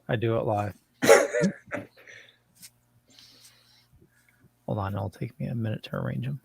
I do it live. Hold on, it'll take me a minute to arrange them.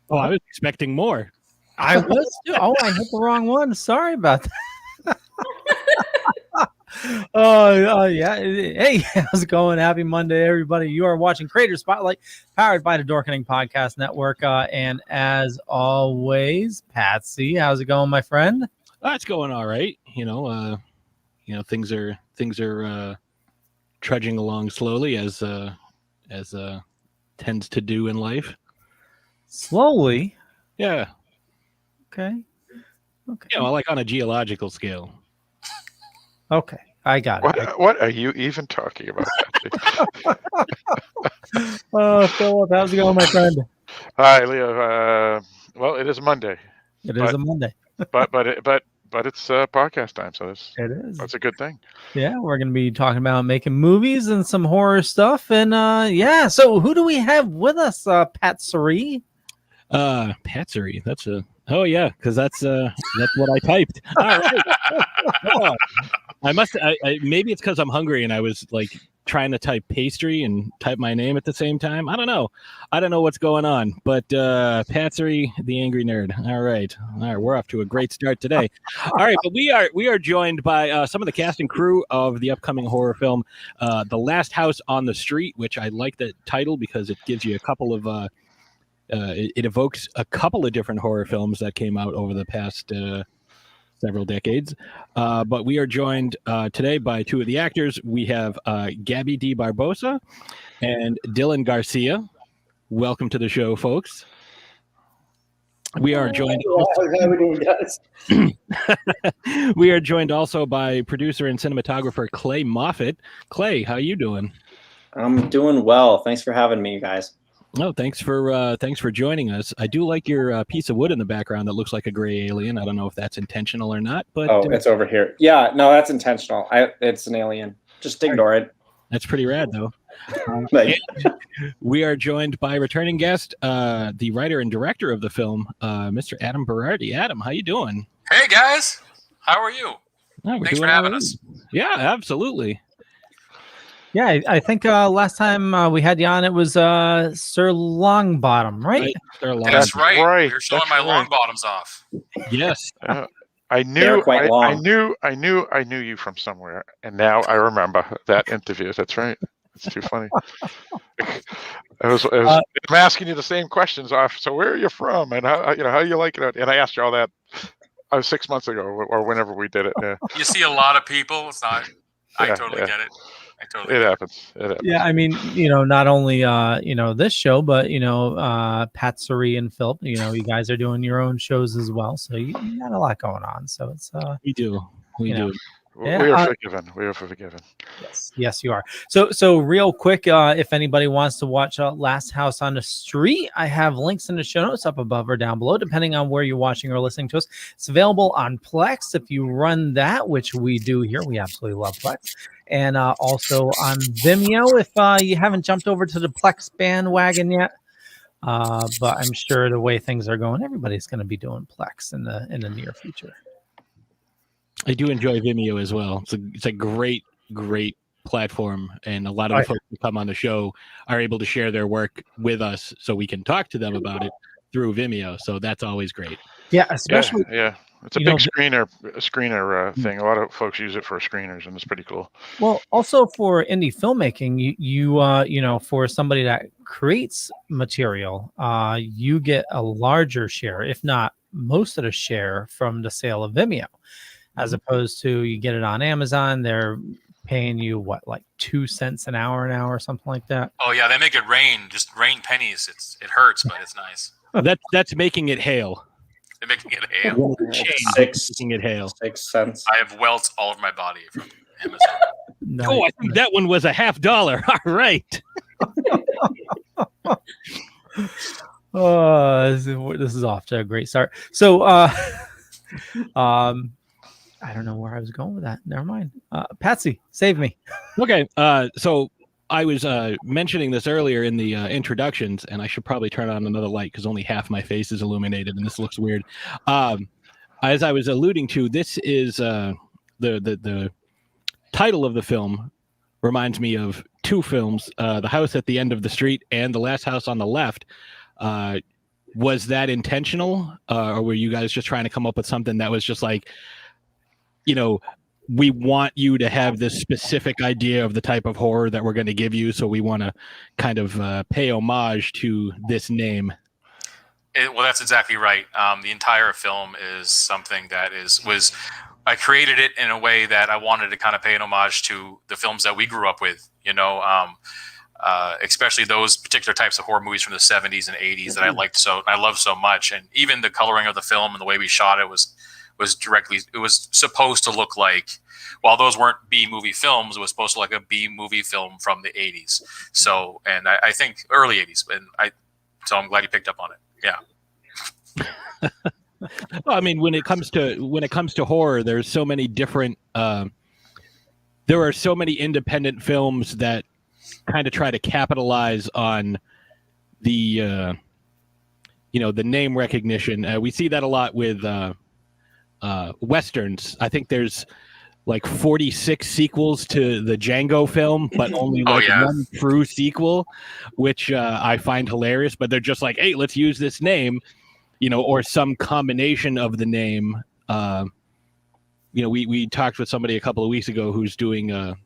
Oh, I was expecting more. I was too. Oh, I hit the wrong one. Sorry about that. Yeah. Hey, how's it going? Happy Monday, everybody. You are watching Creator Spotlight, powered by the Dorkening Podcast Network. And as always, Patsy, how's it going, my friend? It's going all right. Things are trudging along slowly as tends to do in life. Slowly. Yeah. Okay. Like on a geological scale. Okay, I got it. What are you even talking about? Philip, how's it going, my friend? Hi, Leo. Well, it is Monday. It is a Monday. but it's podcast time, so that's a good thing. Yeah, we're going to be talking about making movies and some horror stuff. And so who do we have with us, Patsy? Patsy, because that's what I typed. All right. Maybe it's because I'm hungry and I was like trying to type pastry and type my name at the same time. I don't know what's going on, but Patsy, the angry nerd. All right, we're off to a great start today. All right, but we are joined by some of the cast and crew of the upcoming horror film, The Last House on the Street, which I like the title because it gives you a couple of it evokes a couple of different horror films that came out over the past several decades. But we are joined today by two of the actors. We have Gabby D. Barbosa and Dylan Garcia. Welcome to the show, folks. We are joined. We are joined also by producer and cinematographer Clay Moffat. Clay, how you doing? I'm doing well. Thanks for having me, you guys. No, thanks for joining us. I do like your piece of wood in the background that looks like a gray alien. I don't know if that's intentional or not, but it's over here. Yeah, no, that's intentional. It's an alien. Just ignore it. That's pretty rad, though. We are joined by returning guest, the writer and director of the film, Mr. Adam Berardi. Adam, how you doing? Hey guys, how are you? Oh, Thanks for having us. Yeah, absolutely. Yeah, I think last time we had you on, it was Sir Longbottom, right? Sir Longbottom. That's right. You're showing my long bottoms off. Yes. I knew you from somewhere, and now I remember that interview. That's right. It's too funny. I'm asking you the same questions. So where are you from, and how do you like it? And I asked you all that 6 months ago, or whenever we did it. Yeah. You see a lot of people. It's not. I totally get it. It happens. It happens. Yeah, I mean, not only this show, but Pat Suri and Philip, you guys are doing your own shows as well, so you got a lot going on. So it's we do. Yeah, we are forgiven. We are forgiven. Yes, you are. So real quick, if anybody wants to watch Last House on the Street, I have links in the show notes up above or down below, depending on where you're watching or listening to us. It's available on Plex if you run that, which we do here. We absolutely love Plex. And also on Vimeo if you haven't jumped over to the Plex bandwagon yet. But I'm sure the way things are going, everybody's going to be doing Plex in the near future. I do enjoy Vimeo as well. It's a great platform, and a lot of the folks who come on the show are able to share their work with us, so we can talk to them about it through Vimeo. So that's always great. Yeah, especially it's a big screener thing. A lot of folks use it for screeners, and it's pretty cool. Well, also for indie filmmaking, you for somebody that creates material, you get a larger share, if not most of the share, from the sale of Vimeo. As opposed to you get it on Amazon, they're paying you like 2 cents an hour or something like that. Oh yeah, they make it rain, just rain pennies. It hurts, but it's nice. That's making it hail. They're making it hail. Making it hail. 6 cents. I have welts all over my body from Amazon. Nice. Oh, I think that one was $50. All right. This is off to a great start. So, I don't know where I was going with that. Never mind. Patsy, save me. Okay. So I was mentioning this earlier in the introductions, and I should probably turn on another light because only half my face is illuminated, and this looks weird. As I was alluding to, this is the title of the film reminds me of two films: The House at the End of the Street and The Last House on the Left. Was that intentional, or were you guys just trying to come up with something that was just like, we want you to have this specific idea of the type of horror that we're going to give you, so we want to kind of pay homage to this name? Well, that's exactly right. The entire film is something that I created it in a way that I wanted to kind of pay an homage to the films that we grew up with, especially those particular types of horror movies from the 70s and 80s that I loved so much. And even the coloring of the film and the way we shot it was supposed to look like, while those weren't B movie films, it was supposed to look like a B movie film from the 80s. So, and I think early 80s, so I'm glad you picked up on it. Yeah. Well, I mean, when it comes to horror, there's so many different. There are so many independent films that kind of try to capitalize on the, the name recognition. We see that a lot with Westerns. I think there's like 46 sequels to the Django film, but only one true sequel, which I find hilarious. But they're just like, hey, let's use this name, or some combination of the name. We talked with somebody a couple of weeks ago who's doing a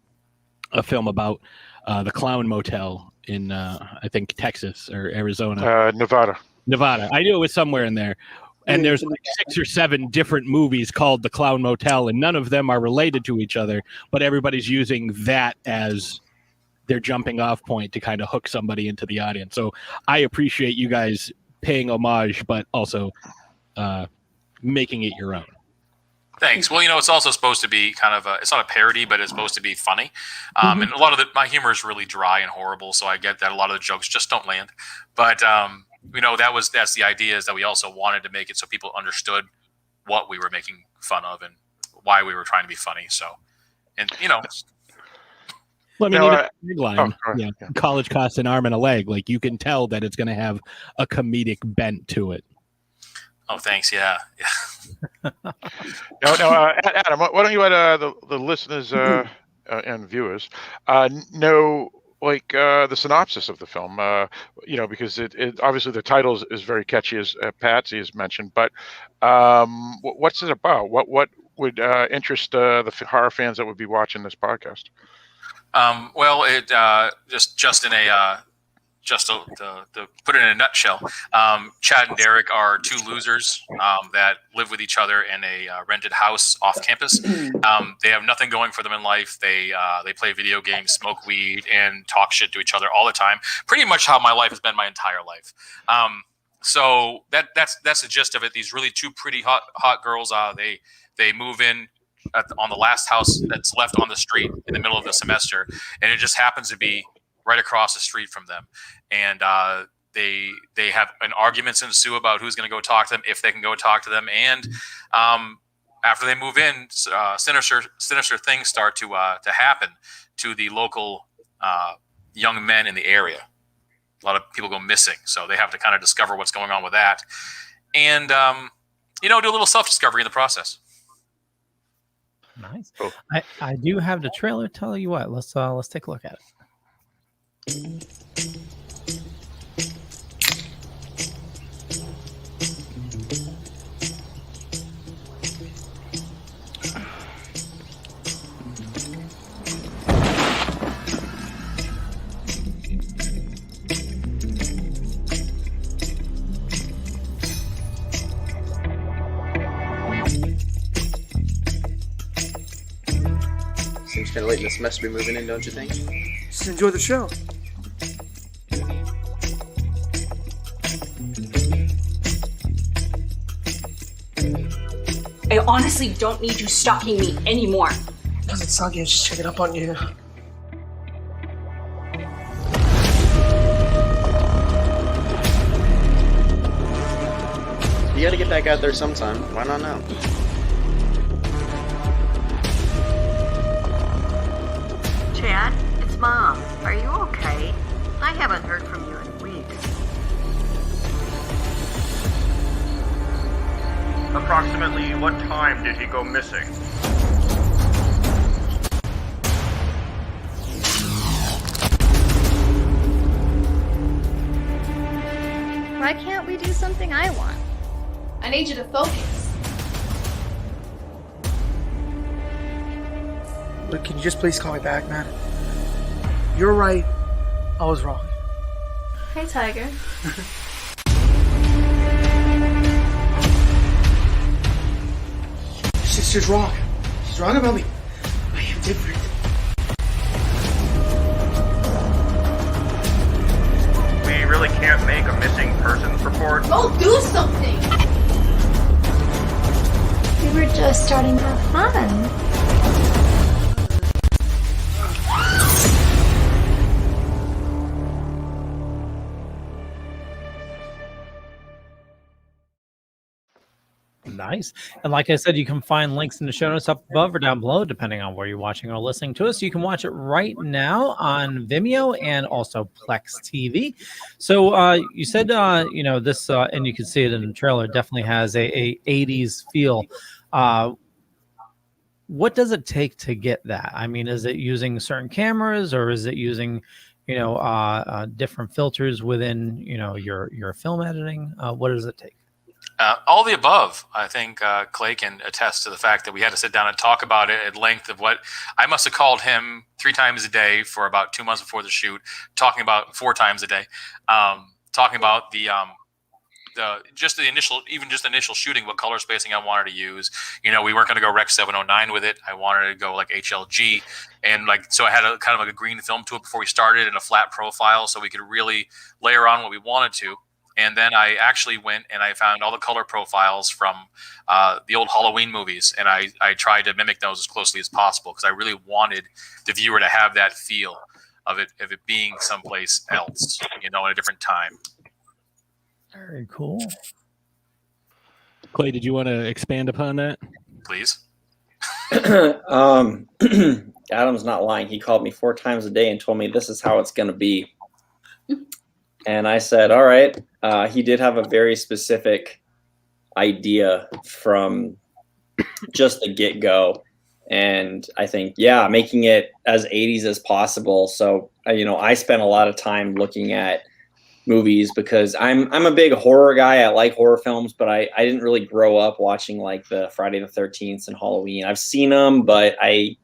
film about the Clown Motel in I think Texas or Arizona. Nevada. I knew it was somewhere in there. And there's like 6 or 7 different movies called The Clown Motel, and none of them are related to each other, but everybody's using that as their jumping off point to kind of hook somebody into the audience. So I appreciate you guys paying homage, but also making it your own. Thanks. Well, it's also supposed to be kind of it's not a parody, but it's supposed to be funny. And a lot of my humor is really dry and horrible, so I get that a lot of the jokes just don't land. But that's the idea, is that we also wanted to make it so people understood what we were making fun of and why we were trying to be funny. So, and well, I mean, college costs an arm and a leg. Like, you can tell that it's going to have a comedic bent to it. Oh, thanks. Yeah. Adam, why don't you let the listeners and viewers know the synopsis of the film, because it obviously the title is very catchy, as Patsy has mentioned, but what's it about? What would interest the horror fans that would be watching this podcast? Well, it just in a just to put it in a nutshell, Chad and Derek are two losers that live with each other in a rented house off campus. They have nothing going for them in life. They play video games, smoke weed, and talk shit to each other all the time. Pretty much how my life has been my entire life. So that's the gist of it. These really two pretty hot girls. They move in on the last house that's left on the street in the middle of the semester, and it just happens to be right across the street from them. And they have an arguments ensue about who's going to go talk to them, if they can go talk to them. And after they move in, sinister things start to happen to the local young men in the area. A lot of people go missing, so they have to kind of discover what's going on with that, and do a little self-discovery in the process. Nice. Cool. I do have the trailer. Tell you what, let's take a look at it. Seems kind of late in the semester to be moving in, don't you think? Just enjoy the show. I honestly don't need you stalking me anymore. Because it's soggy, I'm just checking up on you. You gotta get back out there sometime. Why not now? Chad, it's Mom. Are you okay? I haven't heard from you in weeks. Approximately what time did he go missing? Why can't we do something I want? I need you to focus. Look, can you just please call me back, man? You're right. I was wrong. Hey, Tiger. She's wrong. She's wrong about me. I am different. We really can't make a missing persons report. Go do something! We were just starting to have fun. Nice. And like I said, you can find links in the show notes up above or down below, depending on where you're watching or listening to us. You can watch it right now on Vimeo and also Plex TV. So you said, this, and you can see it in the trailer, definitely has a 80s feel. What does it take to get that? I mean, is it using certain cameras, or is it using, different filters within, your film editing? What does it take? All the above. I think Clay can attest to the fact that we had to sit down and talk about it at length of what I must have called him 3 times a day for about 2 months before the shoot, talking about 4 times a day, talking about the initial shooting, what color spacing I wanted to use. We weren't going to go Rec 709 with it. I wanted to go like HLG, and so I had a kind of like a green film to it before we started and a flat profile, so we could really layer on what we wanted to. And then I actually went and I found all the color profiles from the old Halloween movies, and I tried to mimic those as closely as possible because I really wanted the viewer to have that feel of it being someplace else, in a different time. Very cool. Clay, did you want to expand upon that? Please. Adam's not lying. He called me 4 times a day and told me this is how it's going to be. And I said, all right. He did have a very specific idea from just the get-go. And I think, making it as 80s as possible. So, I spent a lot of time looking at movies because I'm a big horror guy. I like horror films, but I didn't really grow up watching like the Friday the 13th and Halloween. I've seen them, but I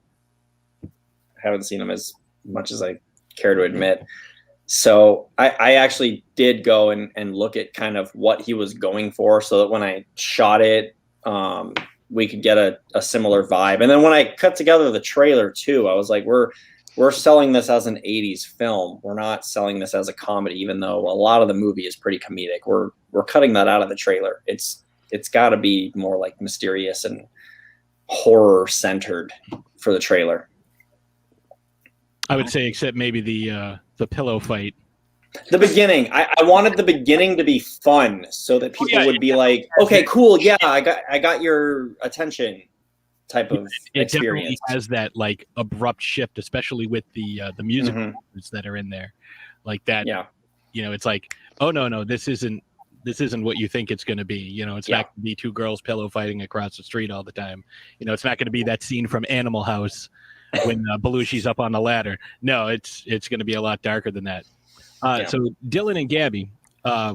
haven't seen them as much as I care to admit. So I actually did go and look at kind of what he was going for, so that when I shot it, we could get a similar vibe. And then when I cut together the trailer too, I was like, we're selling this as an 80s film. We're not selling this as a comedy, even though a lot of the movie is pretty comedic. We're cutting that out of the trailer. It's got to be more like mysterious and horror centered for the trailer. I would say, except maybe the pillow fight. The beginning, I wanted the beginning to be fun, so that people would be like, "Okay, cool, yeah, I got your attention." Type of experience. It definitely has that like abrupt shift, especially with the music that are in there, like that. Yeah, it's like, oh no, this isn't what you think it's going to be. It's not going to be two girls pillow fighting across the street all the time. It's not going to be that scene from Animal House when Belushi's up on the ladder. No, it's going to be a lot darker than that. So Dylan and Gabby,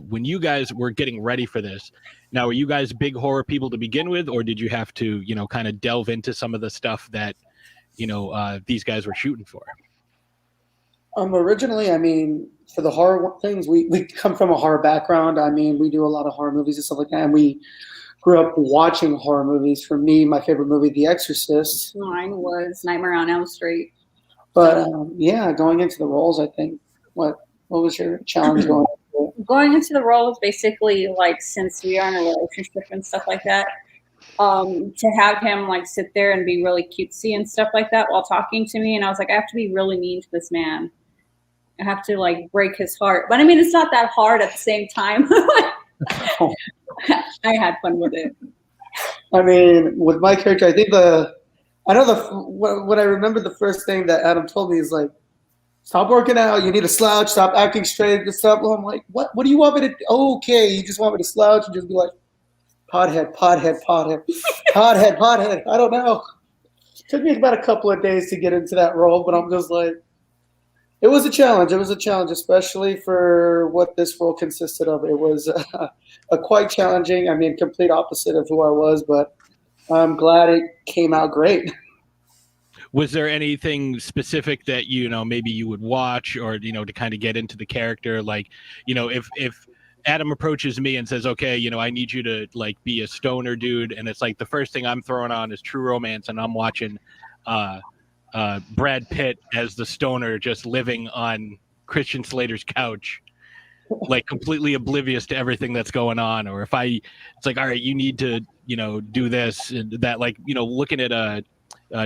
when you guys were getting ready for this, now were you guys big horror people to begin with, or did you have to, kind of delve into some of the stuff that, these guys were shooting for? Originally, I mean, for the horror things, we come from a horror background. I mean, we do a lot of horror movies and stuff like that, and we grew up watching horror movies. For me, my favorite movie, The Exorcist. Mine was Nightmare on Elm Street. But going into the roles, I think, what was your challenge going into it? Going into the role is basically like, since we are in a relationship and stuff like that, to have him like sit there and be really cutesy and stuff like that while talking to me, and I was like, I have to be really mean to this man. I have to like break his heart, but I mean, it's not that hard at the same time. I had fun with it. I mean, with my character, I think what I remember, the first thing that Adam told me is like, stop working out. You need to slouch. Stop acting straight. And stuff. I'm like, what do you want me to do? Oh, okay, you just want me to slouch and just be like, pothead. I don't know. It took me about a couple of days to get into that role, but I'm just like, it was a challenge. It was a challenge, especially for what this role consisted of. It was a quite challenging. I mean, complete opposite of who I was, but I'm glad it came out great. Was there anything specific that, maybe you would watch or, to kind of get into the character? Like, if Adam approaches me and says, okay, I need you to like be a stoner dude. And it's like, the first thing I'm throwing on is True Romance. And I'm watching Brad Pitt as the stoner, just living on Christian Slater's couch, like completely oblivious to everything that's going on. Or if it's like, all right, you need to, do this and that, like, looking at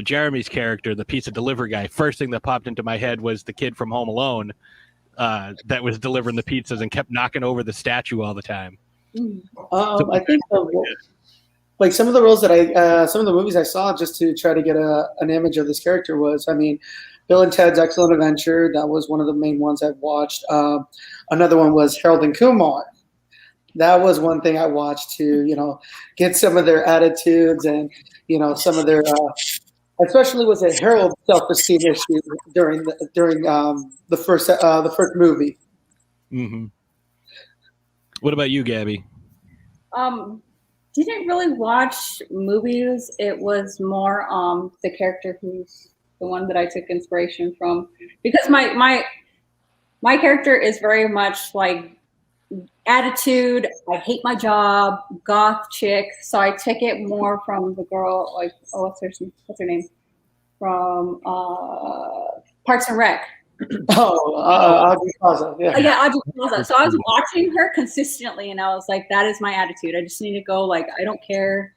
Jeremy's character, the pizza delivery guy, first thing that popped into my head was the kid from Home Alone that was delivering the pizzas and kept knocking over the statue all the time. I think like some of the roles that some of the movies I saw just to try to get an image of this character was, I mean, Bill and Ted's Excellent Adventure. That was one of the main ones I've watched. Another one was Harold and Kumar. That was one thing I watched to, get some of their attitudes and, some of their, especially was it Harold's self-esteem issue during the first movie. Mm-hmm. What about you, Gabby? Didn't really watch movies. It was more the character who's the one that I took inspiration from, because my character is very much like attitude. I hate my job, goth chick. So I took it more from the girl, like, what's her name? From Parks and Rec. Audrey Plaza. Yeah, Audrey Plaza. So I was watching her consistently, and I was like, that is my attitude. I just need to go, like, I don't care,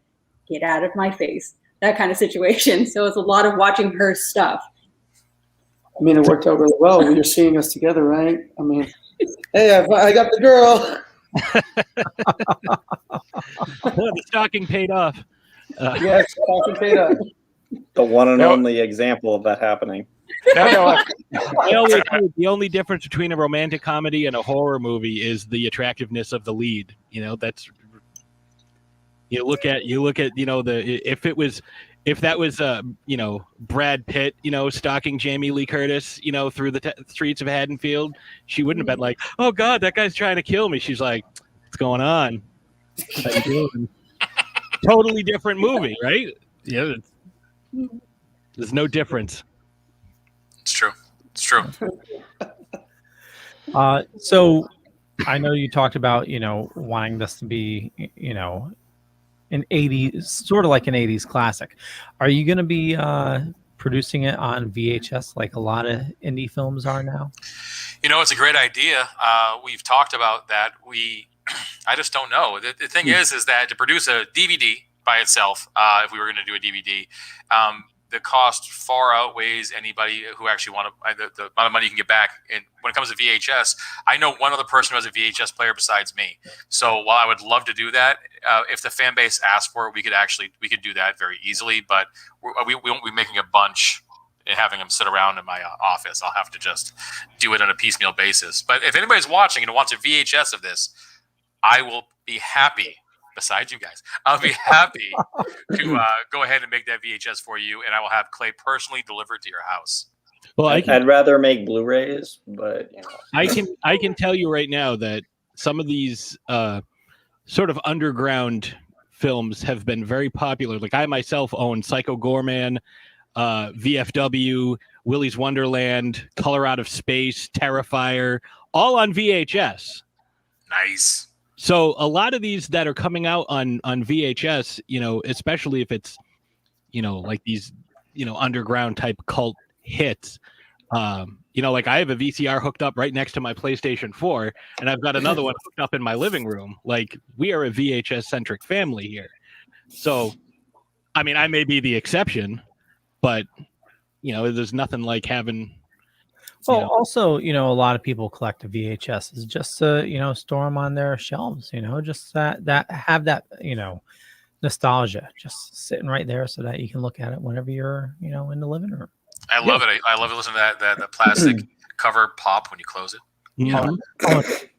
get out of my face. That kind of situation. So it's a lot of watching her stuff. I mean, it worked out really well. We were seeing us together, right? I mean, hey, I got the girl. The stocking paid off. Yes, stocking paid off. The one and only example of that happening. The only difference between a romantic comedy and a horror movie is the attractiveness of the lead. That's you look at if that was Brad Pitt, stalking Jamie Lee Curtis, through the streets of Haddonfield, she wouldn't have been like, oh God, that guy's trying to kill me. She's like, what's going on? How you doing? Totally different movie, right? Yeah, there's no difference. It's true. true. So I know you talked about, wanting this to be, an 80s, sort of like an 80s classic. Are you going to be producing it on VHS like a lot of indie films are now? It's a great idea. We've talked about that. I just don't know. The thing is that to produce a DVD by itself, if we were going to do a DVD, the cost far outweighs anybody who actually the amount of money you can get back. And when it comes to VHS, I know one other person who has a VHS player besides me. So while I would love to do that, if the fan base asked for it, we could do that very easily. But we won't be making a bunch and having them sit around in my office. I'll have to just do it on a piecemeal basis. But if anybody's watching and wants a VHS of this, I will be happy. Besides you guys, I'll be happy to go ahead and make that VHS for you, and I will have Clay personally delivered to your house. Well, I'd rather make Blu-rays, but I can tell you right now that some of these sort of underground films have been very popular. Like I myself own Psycho Gorman, VFW, Willy's Wonderland, Color Out of Space, Terrifier, all on VHS. Nice. So a lot of these that are coming out on VHS, especially if it's, like these, underground type cult hits, like I have a VCR hooked up right next to my PlayStation 4, and I've got another one hooked up in my living room. Like we are a VHS centric family here. So, I mean, I may be the exception, but there's nothing like having. Well, also, a lot of people collect the VHSs just to, store them on their shelves, just that have that, nostalgia just sitting right there so that you can look at it whenever you're, in the living room. I love it. I love it. Listen to that plastic cover pop when you close it. Smell.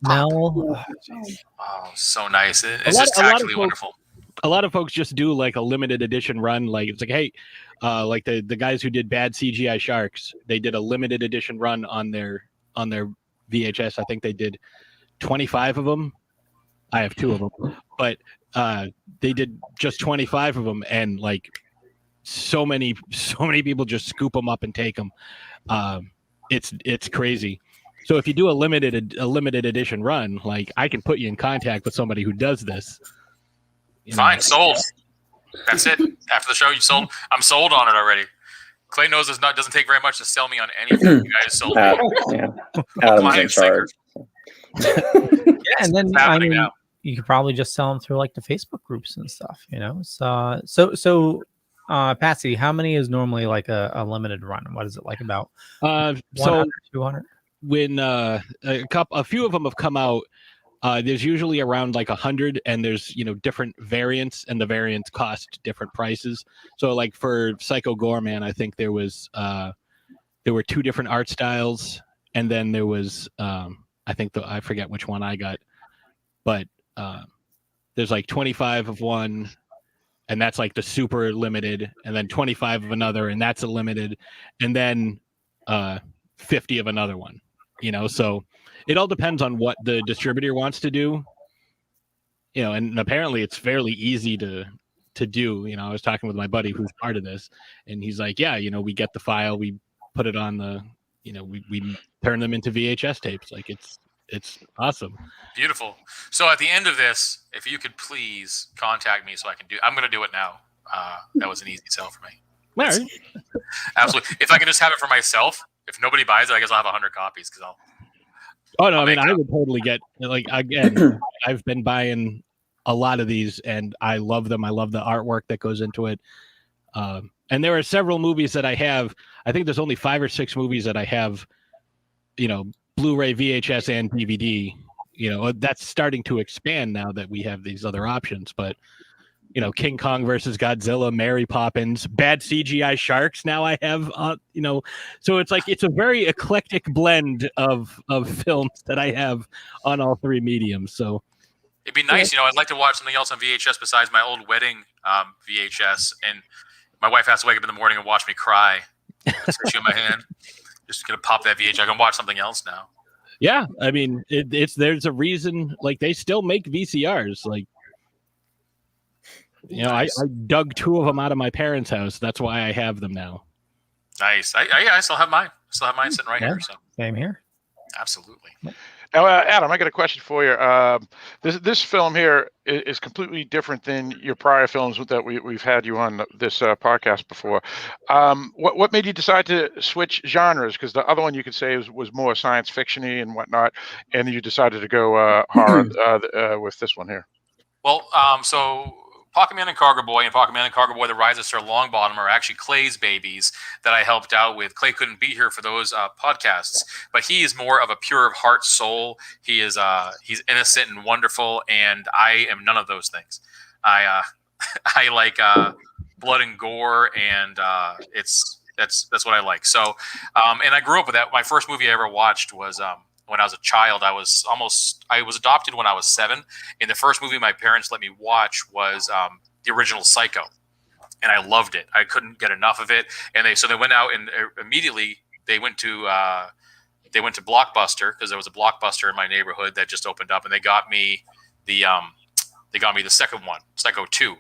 Oh, so nice. It's just tactfully wonderful. A lot of folks just do like a limited edition run. Like it's like, hey, like the guys who did Bad CGI Sharks, they did a limited edition run on their VHS. I think they did 25 of them. I have 2 of them, but they did just 25 of them, and like so many people just scoop them up and take them. It's crazy. So if you do a limited edition run, like I can put you in contact with somebody who does this. Fine, sold. That's it. After the show, you sold. I'm sold on it already. Clay knows it doesn't take very much to sell me on anything. You guys sold me. Adam's in charge. And then you could probably just sell them through like the Facebook groups and stuff, So Patsy, how many is normally like a limited run? What is it like about? 100, 200? When a few of them have come out, there's usually around like 100, and there's different variants, and the variants cost different prices. So like for Psycho Gorman, I think there were 2 different art styles, and then there was I forget which one I got, but there's like 25 of one, and that's like the super limited, and then 25 of another, and that's a limited, and then 50 of another one. So it all depends on what the distributor wants to do, and apparently it's fairly easy to do. I was talking with my buddy who's part of this, and he's like, yeah, we get the file, we put it on the, we turn them into VHS tapes. Like it's awesome. Beautiful. So at the end of this, if you could please contact me so I'm going to do it now. That was an easy sell for me. Right. Absolutely. If I can just have it for myself, if nobody buys it, I guess I'll have 100 copies because I'll. Oh no! I mean, I would totally get like again. I've been buying a lot of these, and I love them. I love the artwork that goes into it. And there are several movies that I have. I think there's only 5 or 6 movies that I have. Blu-ray, VHS, and DVD. That's starting to expand now that we have these other options. But King Kong versus Godzilla, Mary Poppins, Bad CGI Sharks. Now I have, so it's like it's a very eclectic blend of films that I have on all 3 mediums. So it'd be nice, I'd like to watch something else on VHS besides my old wedding VHS. And my wife has to wake up in the morning and watch me cry. Issue in my hand, just gonna pop that VHS. I can watch something else now. Yeah, I mean, there's a reason. Like they still make VCRs. Like. I dug 2 of them out of my parents' house. That's why I have them now. Nice. I still have mine. Still have mine sitting right here. So Same here. absolutely. Now, Adam, I got a question for you. This film here is completely different than your prior films that we've had you on this podcast before. What made you decide to switch genres? Because the other one you could say was more science fiction-y and whatnot, and you decided to go horror with this one here. Well, so Pocket Man and Cargo Boy The Rise of Sir Longbottom are actually Clay's babies that I helped out with. Clay couldn't be here for those podcasts, but he is more of a pure of heart soul. He is he's innocent and wonderful, and I am none of those things. I like blood and gore, and that's what I like. So, and I grew up with that. My first movie I ever watched was when I was a child. I was adopted when I was 7, and the first movie my parents let me watch was the original Psycho, and I loved it. I couldn't get enough of it, and they went out and immediately they went to Blockbuster, because there was a Blockbuster in my neighborhood that just opened up, and they got me the second one, Psycho 2.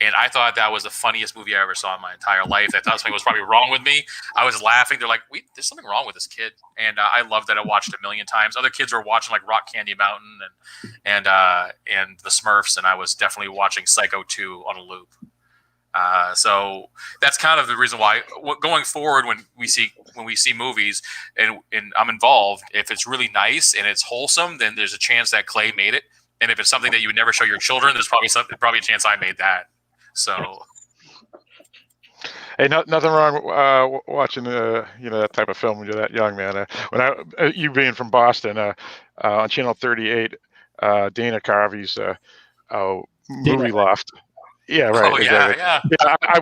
And I thought that was the funniest movie I ever saw in my entire life. I thought something was probably wrong with me. I was laughing. They're like, there's something wrong with this kid. And I loved that. I watched it a million times. Other kids were watching like Rock Candy Mountain and the Smurfs. And I was definitely watching Psycho 2 on a loop. So that's kind of the reason why going forward, when we see movies and I'm involved, if it's really nice and it's wholesome, then there's a chance that Clay made it. And if it's something that you would never show your children, there's probably a chance I made that. So, hey, nothing wrong watching that type of film when you're that young, man. You being from Boston, on Channel 38, Dana Carvey's movie loft. Yeah, right. Oh, exactly. yeah. I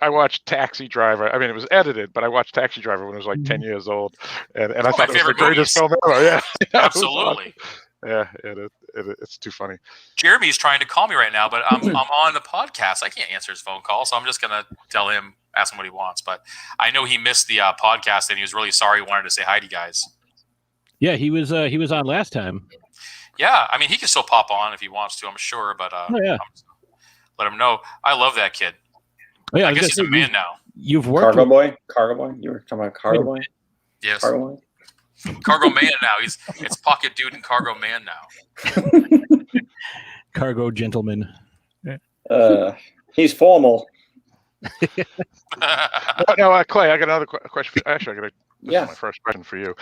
watched Taxi Driver. I mean, it was edited, but I watched Taxi Driver when I was like 10 years old, and I thought it was the greatest film ever. Yeah, absolutely. Yeah, it's too funny. Jeremy's trying to call me right now, but I'm on the podcast. I can't answer his phone call, so I'm just gonna ask him what he wants. But I know he missed the podcast, and he was really sorry. He wanted to say hi to you guys. Yeah, he was on last time. Yeah, I mean, he can still pop on if he wants to, I'm sure. But let him know. I love that kid. Oh, yeah, I guess he's a man now. You've worked Cargo Boy. You were talking about Cargo Boy. Yes. Cargo Boy. Cargo Man now. It's Pocket Dude and Cargo Man now. Cargo Gentleman. He's formal. No, Clay, I got another question. Actually, this is my first question for you.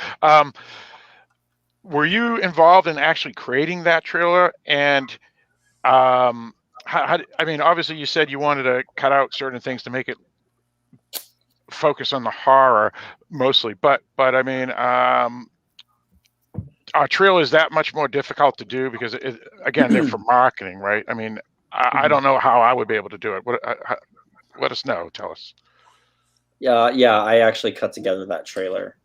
Were you involved in actually creating that trailer? And I mean, obviously, you said you wanted to cut out certain things to make it focus on the horror mostly, but I mean, our trailer is that much more difficult to do because again, they're for marketing, right? I mean, I don't know how I would be able to do it. Let us know. Tell us. Yeah. I actually cut together that trailer.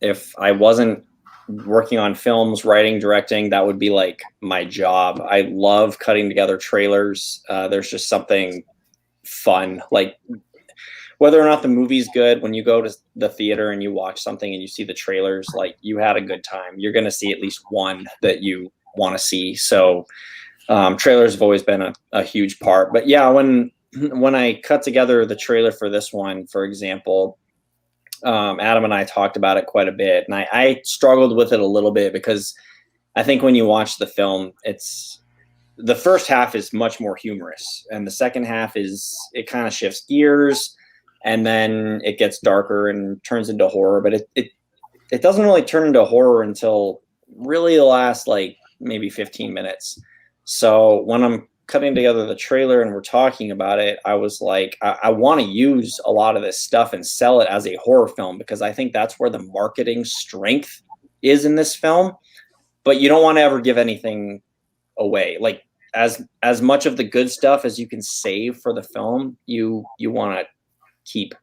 If I wasn't working on films, writing, directing, that would be like my job. I love cutting together trailers. There's just something fun, like whether or not the movie's good, when you go to the theater and you watch something and you see the trailers, like you had a good time. You're going to see at least one that you want to see. So trailers have always been a huge part. But yeah, when I cut together the trailer for this one, for example, Adam and I talked about it quite a bit. And I struggled with it a little bit because I think when you watch the film, the first half is much more humorous. And the second half it kind of shifts gears. And then it gets darker and turns into horror, but it doesn't really turn into horror until really the last like maybe 15 minutes. So when I'm cutting together the trailer and we're talking about it, I was like, I want to use a lot of this stuff and sell it as a horror film because I think that's where the marketing strength is in this film. But you don't want to ever give anything away. Like as much of the good stuff as you can save for the film, you want to keep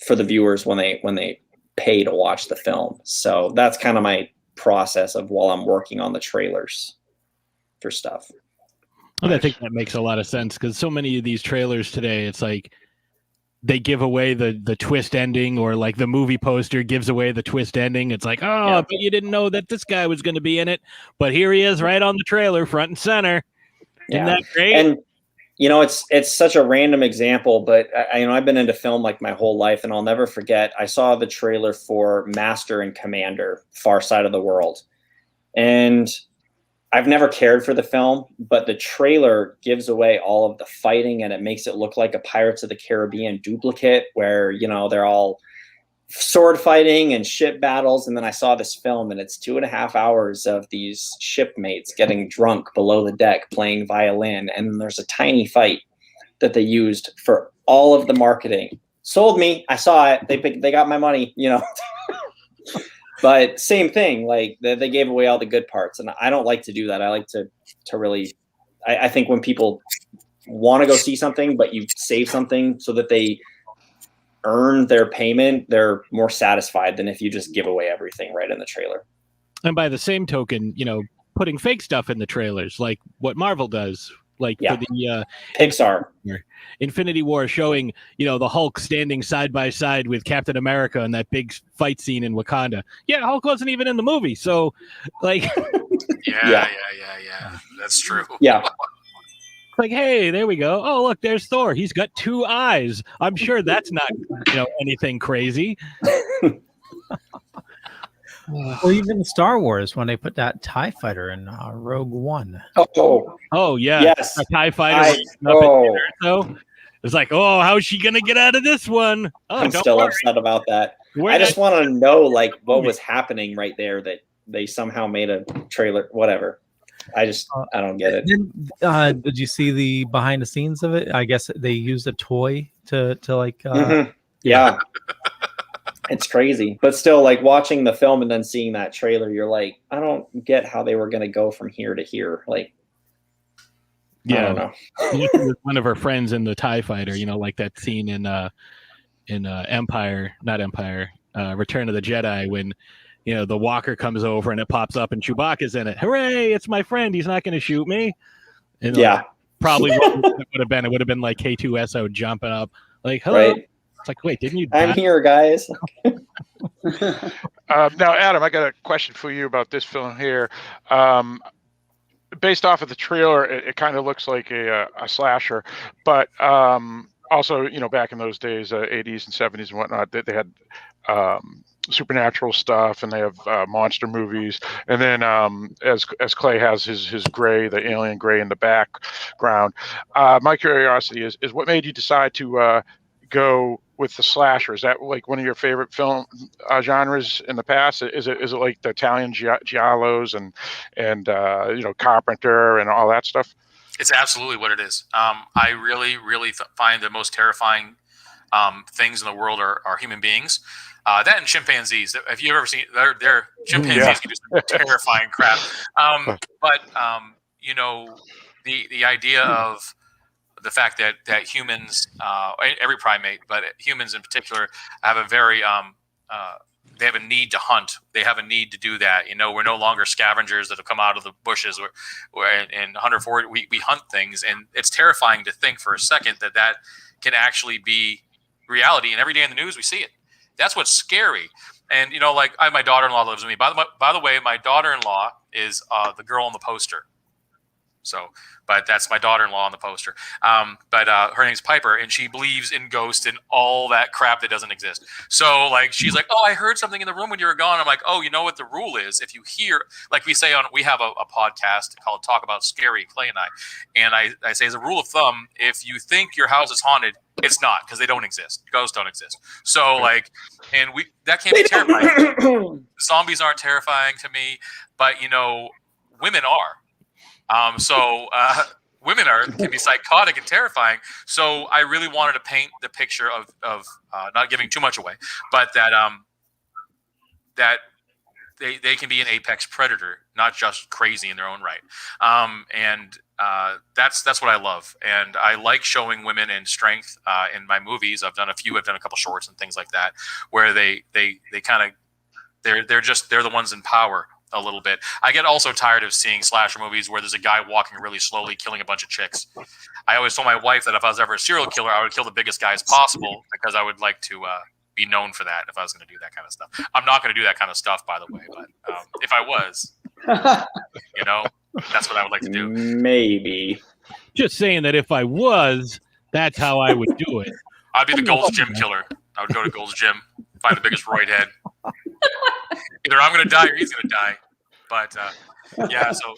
for the viewers when they pay to watch the film. So that's kind of my process of while I'm working on the trailers for stuff. Well, I think that makes a lot of sense because so many of these trailers today, it's like they give away the twist ending, or like the movie poster gives away the twist ending. It's like, but you didn't know that this guy was going to be in it, but here he is right on the trailer, front and center. Isn't that great? You know, it's such a random example, but I've been into film like my whole life, and I'll never forget. I saw the trailer for Master and Commander: Far Side of the World, and I've never cared for the film, but the trailer gives away all of the fighting, and it makes it look like a Pirates of the Caribbean duplicate, where they're all sword fighting and ship battles. And then I saw this film, and it's 2.5 hours of these shipmates getting drunk below the deck playing violin, and then there's a tiny fight that they used for all of the marketing. Sold me. I saw it. They got my money, But same thing, like they gave away all the good parts, and I don't like to do that. I like to really, I think when people want to go see something, but you save something so that they earn their payment, they're more satisfied than if you just give away everything right in the trailer. And by the same token, putting fake stuff in the trailers, like what Marvel does, for the Pixar Infinity War, showing the Hulk standing side by side with Captain America in that big fight scene in Wakanda. Yeah, Hulk wasn't even in the movie, so yeah, that's true. Yeah. Like, hey, there we go. Oh, look, there's Thor. He's got 2 eyes. I'm sure that's not, anything crazy. Or even Star Wars, when they put that TIE fighter in Rogue One. Oh yeah. Yes. A TIE fighter. So it's like, oh, how's she gonna get out of this one? Oh, I'm still upset about that. I just want to know what was happening right there, that they somehow made a trailer, whatever. I don't get it. Did you see the behind the scenes of it? I guess they used a toy to like. Yeah, it's crazy, but still, like watching the film and then seeing that trailer, you're like, I don't get how they were going to go from here to here. Like, I don't know. One of her friends in the TIE fighter, like that scene in Return of the Jedi, when the walker comes over and it pops up and Chewbacca's in it. Hooray, it's my friend. He's not going to shoot me. And probably what it would have been. It would have been like K2SO jumping up. Like, hello. Right. It's like, wait, didn't you die? I'm here, guys. Now, Adam, I got a question for you about this film here. Based off of the trailer, it kind of looks like a slasher, but also, back in those days, 80s and 70s and whatnot, they had supernatural stuff, and they have monster movies, and then as Clay has his gray, the alien gray in the background. My curiosity is what made you decide to go with the slasher? Is that like one of your favorite film genres in the past? Is it like the Italian giallos and Carpenter and all that stuff? It's absolutely what it is. I really, really find the most terrifying things in the world are human beings. That and chimpanzees. Have you ever seen? They're chimpanzees can do some terrifying crap. But the idea of the fact that humans, every primate, but humans in particular, have a very they have a need to hunt. They have a need to do that. We're no longer scavengers that have come out of the bushes. We're in 140. We hunt things, and it's terrifying to think for a second that can actually be reality. And every day in the news, we see it. That's what's scary. And my daughter-in-law lives with me. By the way, my daughter-in-law is the girl on the poster. So, but that's my daughter-in-law on the poster. But her name's Piper, and she believes in ghosts and all that crap that doesn't exist. So, she's like, "Oh, I heard something in the room when you were gone." I'm like, "Oh, you know what the rule is? If you hear, we have a podcast called Talk About Scary, Clay and I say as a rule of thumb, if you think your house is haunted, it's not, because they don't exist. Ghosts don't exist. So, and that can't be terrifying. Zombies aren't terrifying to me, but women are. Women can be psychotic and terrifying. So I really wanted to paint the picture of not giving too much away, but that they can be an apex predator, not just crazy in their own right. And that's what I love. And I like showing women in strength in my movies. I've done a couple shorts and things like that, where they're the ones in power a little bit. I get also tired of seeing slasher movies where there's a guy walking really slowly killing a bunch of chicks. I always told my wife that if I was ever a serial killer, I would kill the biggest guys possible, because I would like to be known for that if I was going to do that kind of stuff. I'm not going to do that kind of stuff, by the way, but if I was, that's what I would like to do. Maybe. just saying that if I was, that's how I would do it. I'd be the Gold's Gym killer. I would go to Gold's Gym, find the biggest roid head. Either I'm going to die or he's going to die. But yeah, so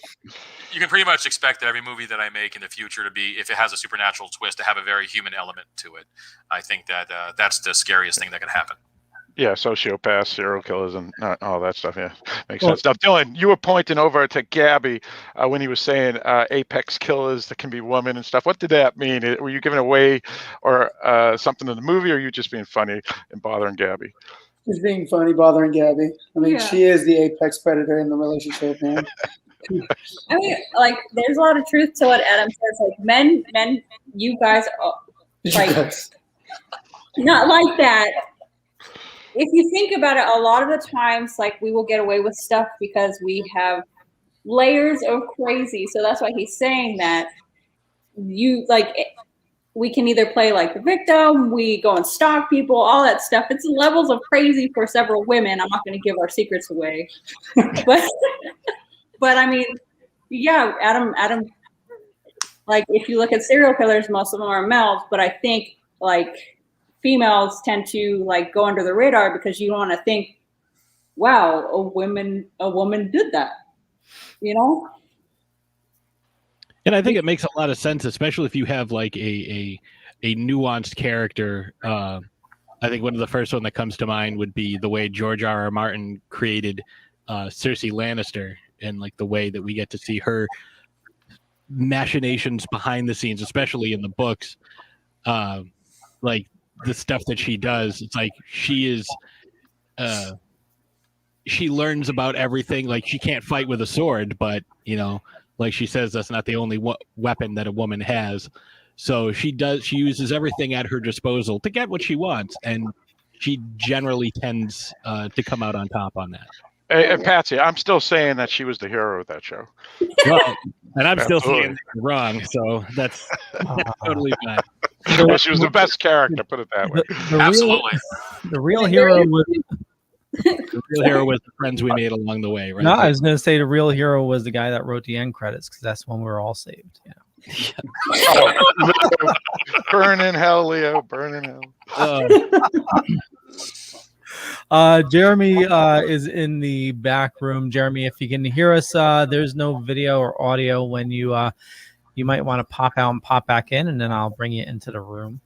you can pretty much expect that every movie that I make in the future to be, if it has a supernatural twist, to have a very human element to it. I think that that's the scariest thing that can happen. Yeah, sociopaths, serial killers, and all that stuff. Yeah, makes sense. Now, Dylan, you were pointing over to Gabby when he was saying apex killers that can be women and stuff. What did that mean? Were you giving away or something in the movie, or are you just being funny and bothering Gabby? Just being funny, bothering Gabby. I mean, she is the apex predator in the relationship, man. I mean, like, there's a lot of truth to what Adam says. Like, men, you guys are like not like that. If you think about it, a lot of the times, like, we will get away with stuff because we have layers of crazy. So that's why he's saying that we can either play like the victim, we go and stalk people, all that stuff. It's levels of crazy for several women. I'm not going to give our secrets away, but I mean, yeah, Adam. Like, if you look at serial killers, most of them are males, but I think like females tend to like go under the radar because you want to think, wow, a woman did that, you know? And I think it makes a lot of sense, especially if you have like a nuanced character. I think one of the first one that comes to mind would be the way George R.R. Martin created Cersei Lannister, and like the way that we get to see her machinations behind the scenes, especially in the books. Like the stuff that she does, it's like she learns about everything. Like, she can't fight with a sword, but you know, like she says, that's not the only weapon that a woman has. So she uses everything at her disposal to get what she wants, and she generally tends to come out on top on that. And Patsy, I'm still saying that she was the hero of that show. Well, and I'm still saying that you're wrong, so that's totally fine. Well, she was the best character, put it that way. Absolutely. The real hero was the friends we made along the way, right? No, I was going to say the real hero was the guy that wrote the end credits, because that's when we were all saved. Yeah. Burn in hell, Leo. Burn in hell. Jeremy is in the back room. Jeremy, if you can hear us, there's no video or audio. When you might want to pop out and pop back in, and then I'll bring you into the room.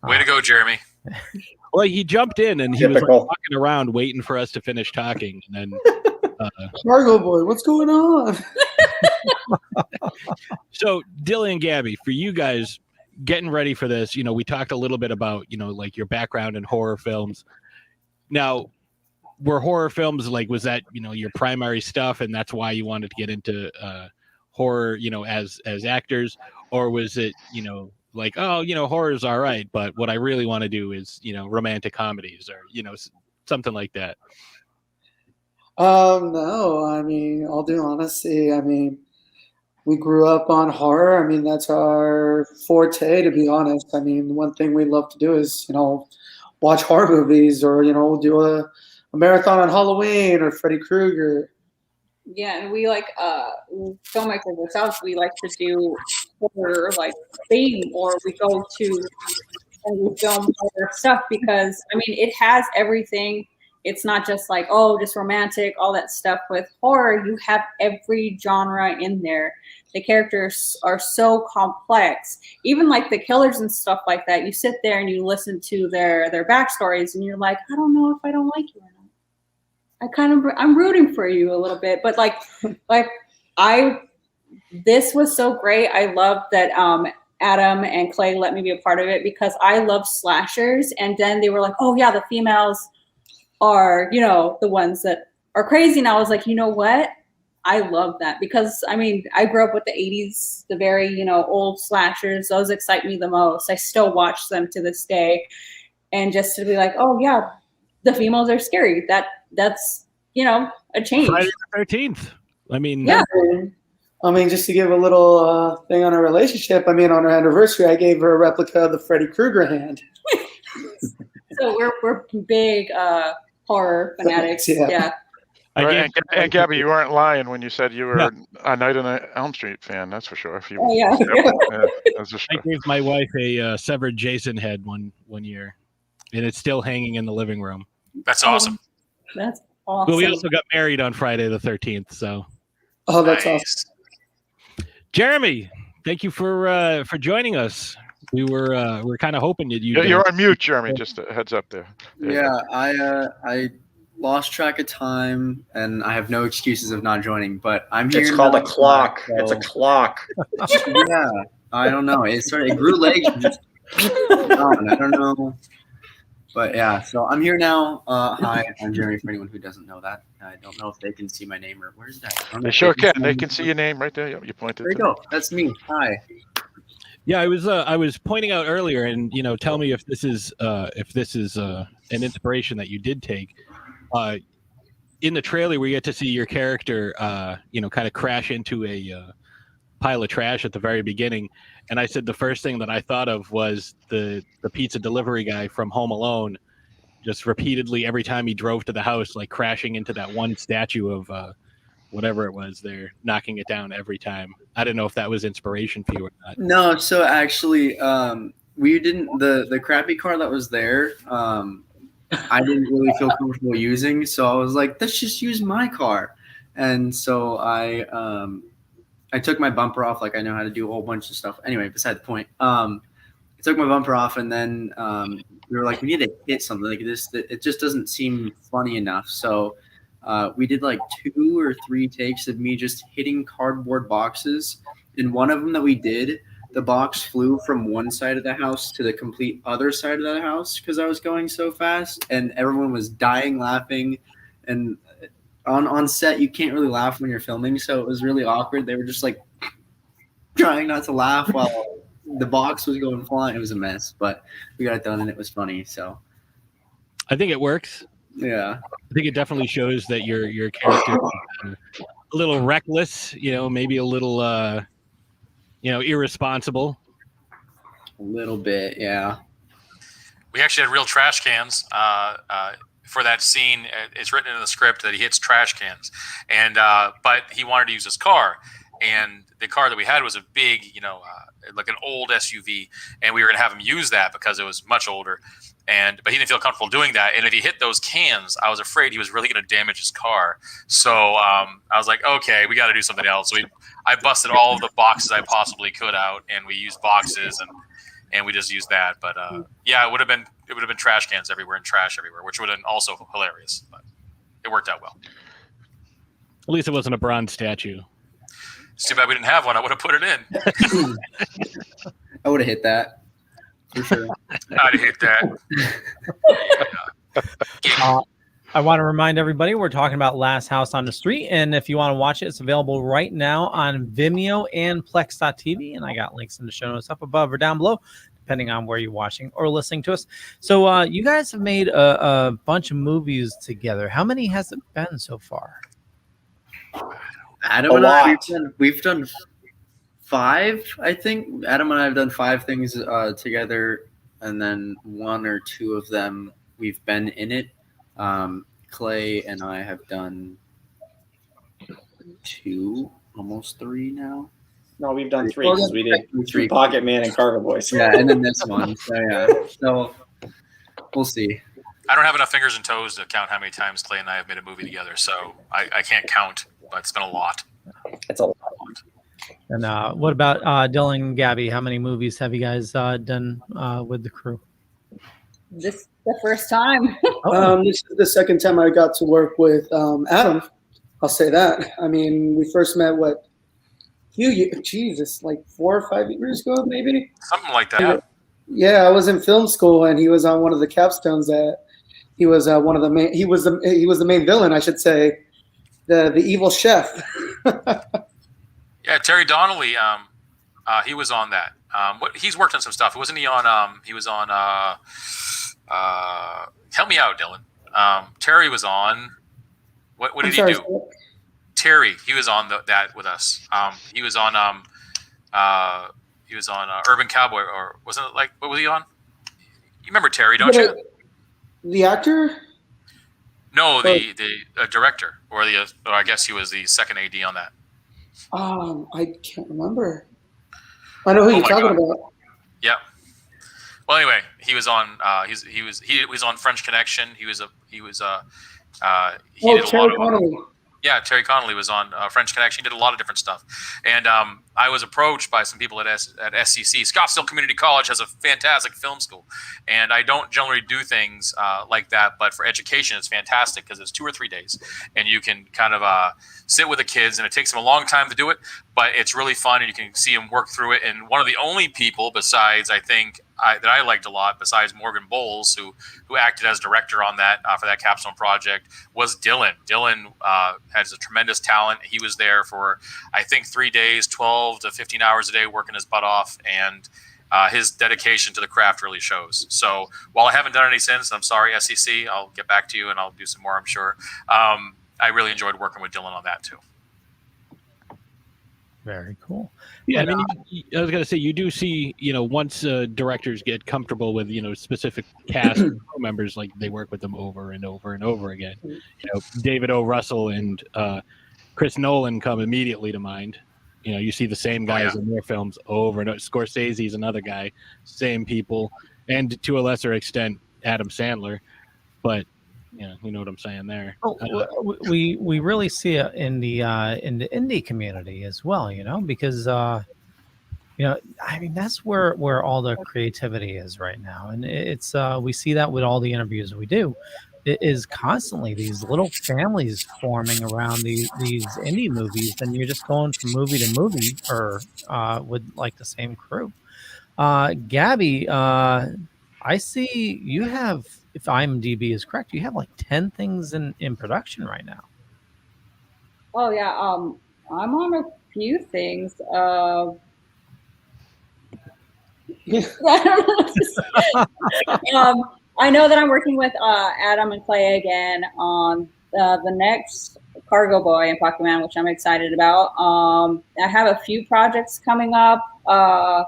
Way to go, Jeremy. Well, he jumped in and he was like walking around waiting for us to finish talking, and then Cargo boy, what's going on? So Dylan and Gabby, for you guys getting ready for this, you know, we talked a little bit about, you know, like your background in horror films. Now, were horror films, like, was that, you know, your primary stuff and that's why you wanted to get into horror, you know, as actors? Or was it, you know, like, oh, you know, horror's all right, but what I really want to do is, you know, romantic comedies or, you know, something like that? No, I mean, all due honesty, I mean, we grew up on horror. I mean, that's our forte, to be honest. I mean, one thing we love to do is, you know, watch horror movies, or, you know, do a marathon on Halloween or Freddy Krueger. Yeah, and we like filmmakers ourselves. We like to do horror like theme, or we go to and we film horror stuff because I mean it has everything. It's not just like, oh, just romantic, all that stuff. With horror, you have every genre in there. The characters are so complex. Even like the killers and stuff like that, you sit there and you listen to their backstories and you're like, I don't know if I don't like you or not. I'm rooting for you a little bit. But this was so great. I love that Adam and Clay let me be a part of it because I love slashers. And then they were like, oh yeah, the females are, you know, the ones that are crazy. And I was like, you know what? I love that because, I mean, I grew up with the 80s, the very, you know, old slashers. Those excite me the most. I still watch them to this day. And just to be like, oh, yeah, the females are scary. That's, you know, a change. Friday the 13th. I mean, yeah. I mean, just to give a little thing on our relationship, I mean, on our anniversary, I gave her a replica of the Freddy Krueger hand. So we're big horror fanatics. Yeah. And Gabby, you weren't lying when you said you were a Night on Elm Street fan. That's for sure. That's for sure. I gave my wife a severed Jason head one year, and it's still hanging in the living room. That's awesome. That's awesome. But we also got married on Friday the 13th. So. Oh, that's awesome. Jeremy, thank you for joining us. We're kind of hoping that you're on mute, Jeremy. Just a heads up there. I lost track of time, and I have no excuses of not joining. But I'm here. It's called now, a clock. so... It's a clock. Yeah, I don't know. It grew legs. I don't know. But yeah, so I'm here now. Hi, I'm Jeremy. For anyone who doesn't know that, I don't know if they can see my name or where's that? They sure can. They can see your name right there. You pointed. There you go. That's me. Hi. Yeah, I was pointing out earlier, and tell me if this is an inspiration that you did take. In the trailer, we get to see your character, kind of crash into a pile of trash at the very beginning, and I said the first thing that I thought of was the pizza delivery guy from Home Alone, just repeatedly every time he drove to the house, like crashing into that one statue of whatever it was there, knocking it down every time. I don't know if that was inspiration for you or not. No, so actually, we didn't. The crappy car that was there, I didn't really feel comfortable using, so I was like, let's just use my car. And so I took my bumper off, like I know how to do a whole bunch of stuff. Anyway, beside the point. I took my bumper off, and then we were like, we need to hit something like this. It just doesn't seem funny enough. So we did like 2 or 3 takes of me just hitting cardboard boxes. And one of them that we did, the box flew from one side of the house to the complete other side of the house because I was going so fast, and everyone was dying laughing. And on set, you can't really laugh when you're filming, so it was really awkward. They were just like trying not to laugh while the box was going flying. It was a mess, but we got it done, and it was funny. So I think it works. Yeah, I think it definitely shows that your character is a little reckless, maybe a little irresponsible. A little bit, yeah. We actually had real trash cans for that scene. It's written in the script that he hits trash cans, and but he wanted to use his car, and the car that we had was a big, like an old SUV, and we were going to have him use that because it was much older. But he didn't feel comfortable doing that. And if he hit those cans, I was afraid he was really going to damage his car. So I was like, okay, we got to do something else. So I busted all of the boxes I possibly could out, and we used boxes, and we just used that. But yeah, it would have been trash cans everywhere and trash everywhere, which would have been also hilarious. But it worked out well. At least it wasn't a bronze statue. It's too bad we didn't have one. I would have put it in. I would have hit that. For sure. I'd hit that. I want to remind everybody we're talking about Last House on the Street, and if you want to watch it, it's available right now on Vimeo and Plex.tv, and I got links in the show notes up above or down below, depending on where you're watching or listening to us. So you guys have made a bunch of movies together. How many has it been so far? Adam and I, we've done 5, I think. Adam and I have done 5 things together, and then 1 or 2 of them we've been in it. Clay and I have done 2, almost 3 now. No, we've done 3 because we did 3 Pocket Man and Cargo Boys. Yeah, and then this one. So yeah, so we'll see. I don't have enough fingers and toes to count how many times Clay and I have made a movie together, so I can't count, but it's been a lot. It's a lot. And what about Dylan and Gabby? How many movies have you guys done with the crew? This is the first time. This is the second time I got to work with Adam. I'll say that. I mean, we first met, like 4 or 5 years ago, maybe? Something like that. Yeah, I was in film school, and he was on one of the capstones that he was one of the main. He was the main villain, I should say, the evil chef. Yeah, Terry Donnelly. He was on that. He's worked on some stuff. Wasn't he on? He was on. Help me out, Dylan. Terry was on. What did he do? Terry. He was on that with us. He was on. Urban Cowboy, or wasn't it like? What was he on? You remember Terry, don't you? The actor? No, the director, or I guess he was the second AD on that. I can't remember. I know who you're talking about. Yeah. Well, anyway, he was on. He was on French Connection. He did a Terry lot of. Connolly. Yeah, Terry Connolly was on French Connection. He did a lot of different stuff. And I was approached by some people at SCC. Scottsdale Community College has a fantastic film school. And I don't generally do things like that, but for education, it's fantastic because it's 2 or 3 days. And you can kind of sit with the kids, and it takes them a long time to do it, but it's really fun, and you can see them work through it. And one of the only people besides, I think, that I liked a lot, besides Morgan Bowles, who acted as director on that for that capstone project, was Dylan. Dylan has a tremendous talent. He was there for, I think, 3 days, 12 to 15 hours a day, working his butt off, and his dedication to the craft really shows. So while I haven't done any since, I'm sorry, SEC, I'll get back to you, and I'll do some more, I'm sure. I really enjoyed working with Dylan on that too. Very cool. Yeah, I mean, I was going to say, you do see, once directors get comfortable with, specific cast crew members, like they work with them over and over and over again. David O. Russell and Chris Nolan come immediately to mind. You see the same guys in their films over and over. Scorsese's another guy, same people, and to a lesser extent, Adam Sandler. But you know what I'm saying there. We really see it in the indie community as well, because I mean, that's where all the creativity is right now, and it's we see that with all the interviews we do. It is constantly these little families forming around these indie movies, and you're just going from movie to movie, or with like the same crew. Gabby, I see you have, if IMDb is correct, you have like 10 things in production right now. Oh yeah, I'm on a few things. I know that I'm working with Adam and Clay again on the next Cargo Boy in Pokemon, which I'm excited about. I have a few projects coming up. I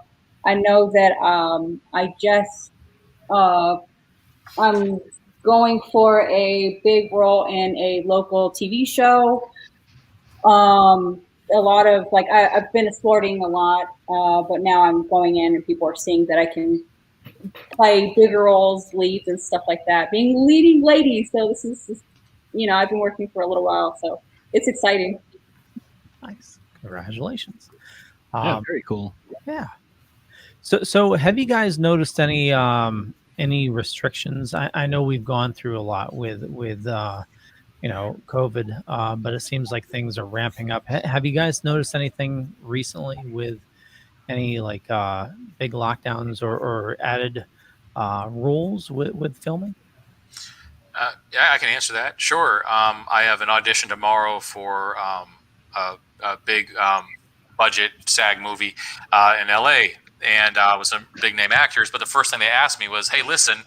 know that I'm going for a big role in a local TV show. A lot of I've been exploring a lot, but now I'm going in and people are seeing that I can play bigger roles, leads, and stuff like that. Being leading lady, so this is I've been working for a little while, so it's exciting. Nice, congratulations. Yeah, very cool. Yeah. So have you guys noticed any restrictions? I know we've gone through a lot with COVID, but it seems like things are ramping up. Have you guys noticed anything recently with any big lockdowns or added rules with filming? Yeah, I can answer that. Sure. I have an audition tomorrow for a big budget SAG movie in LA, and with some big name actors. But the first thing they asked me was, "Hey, listen,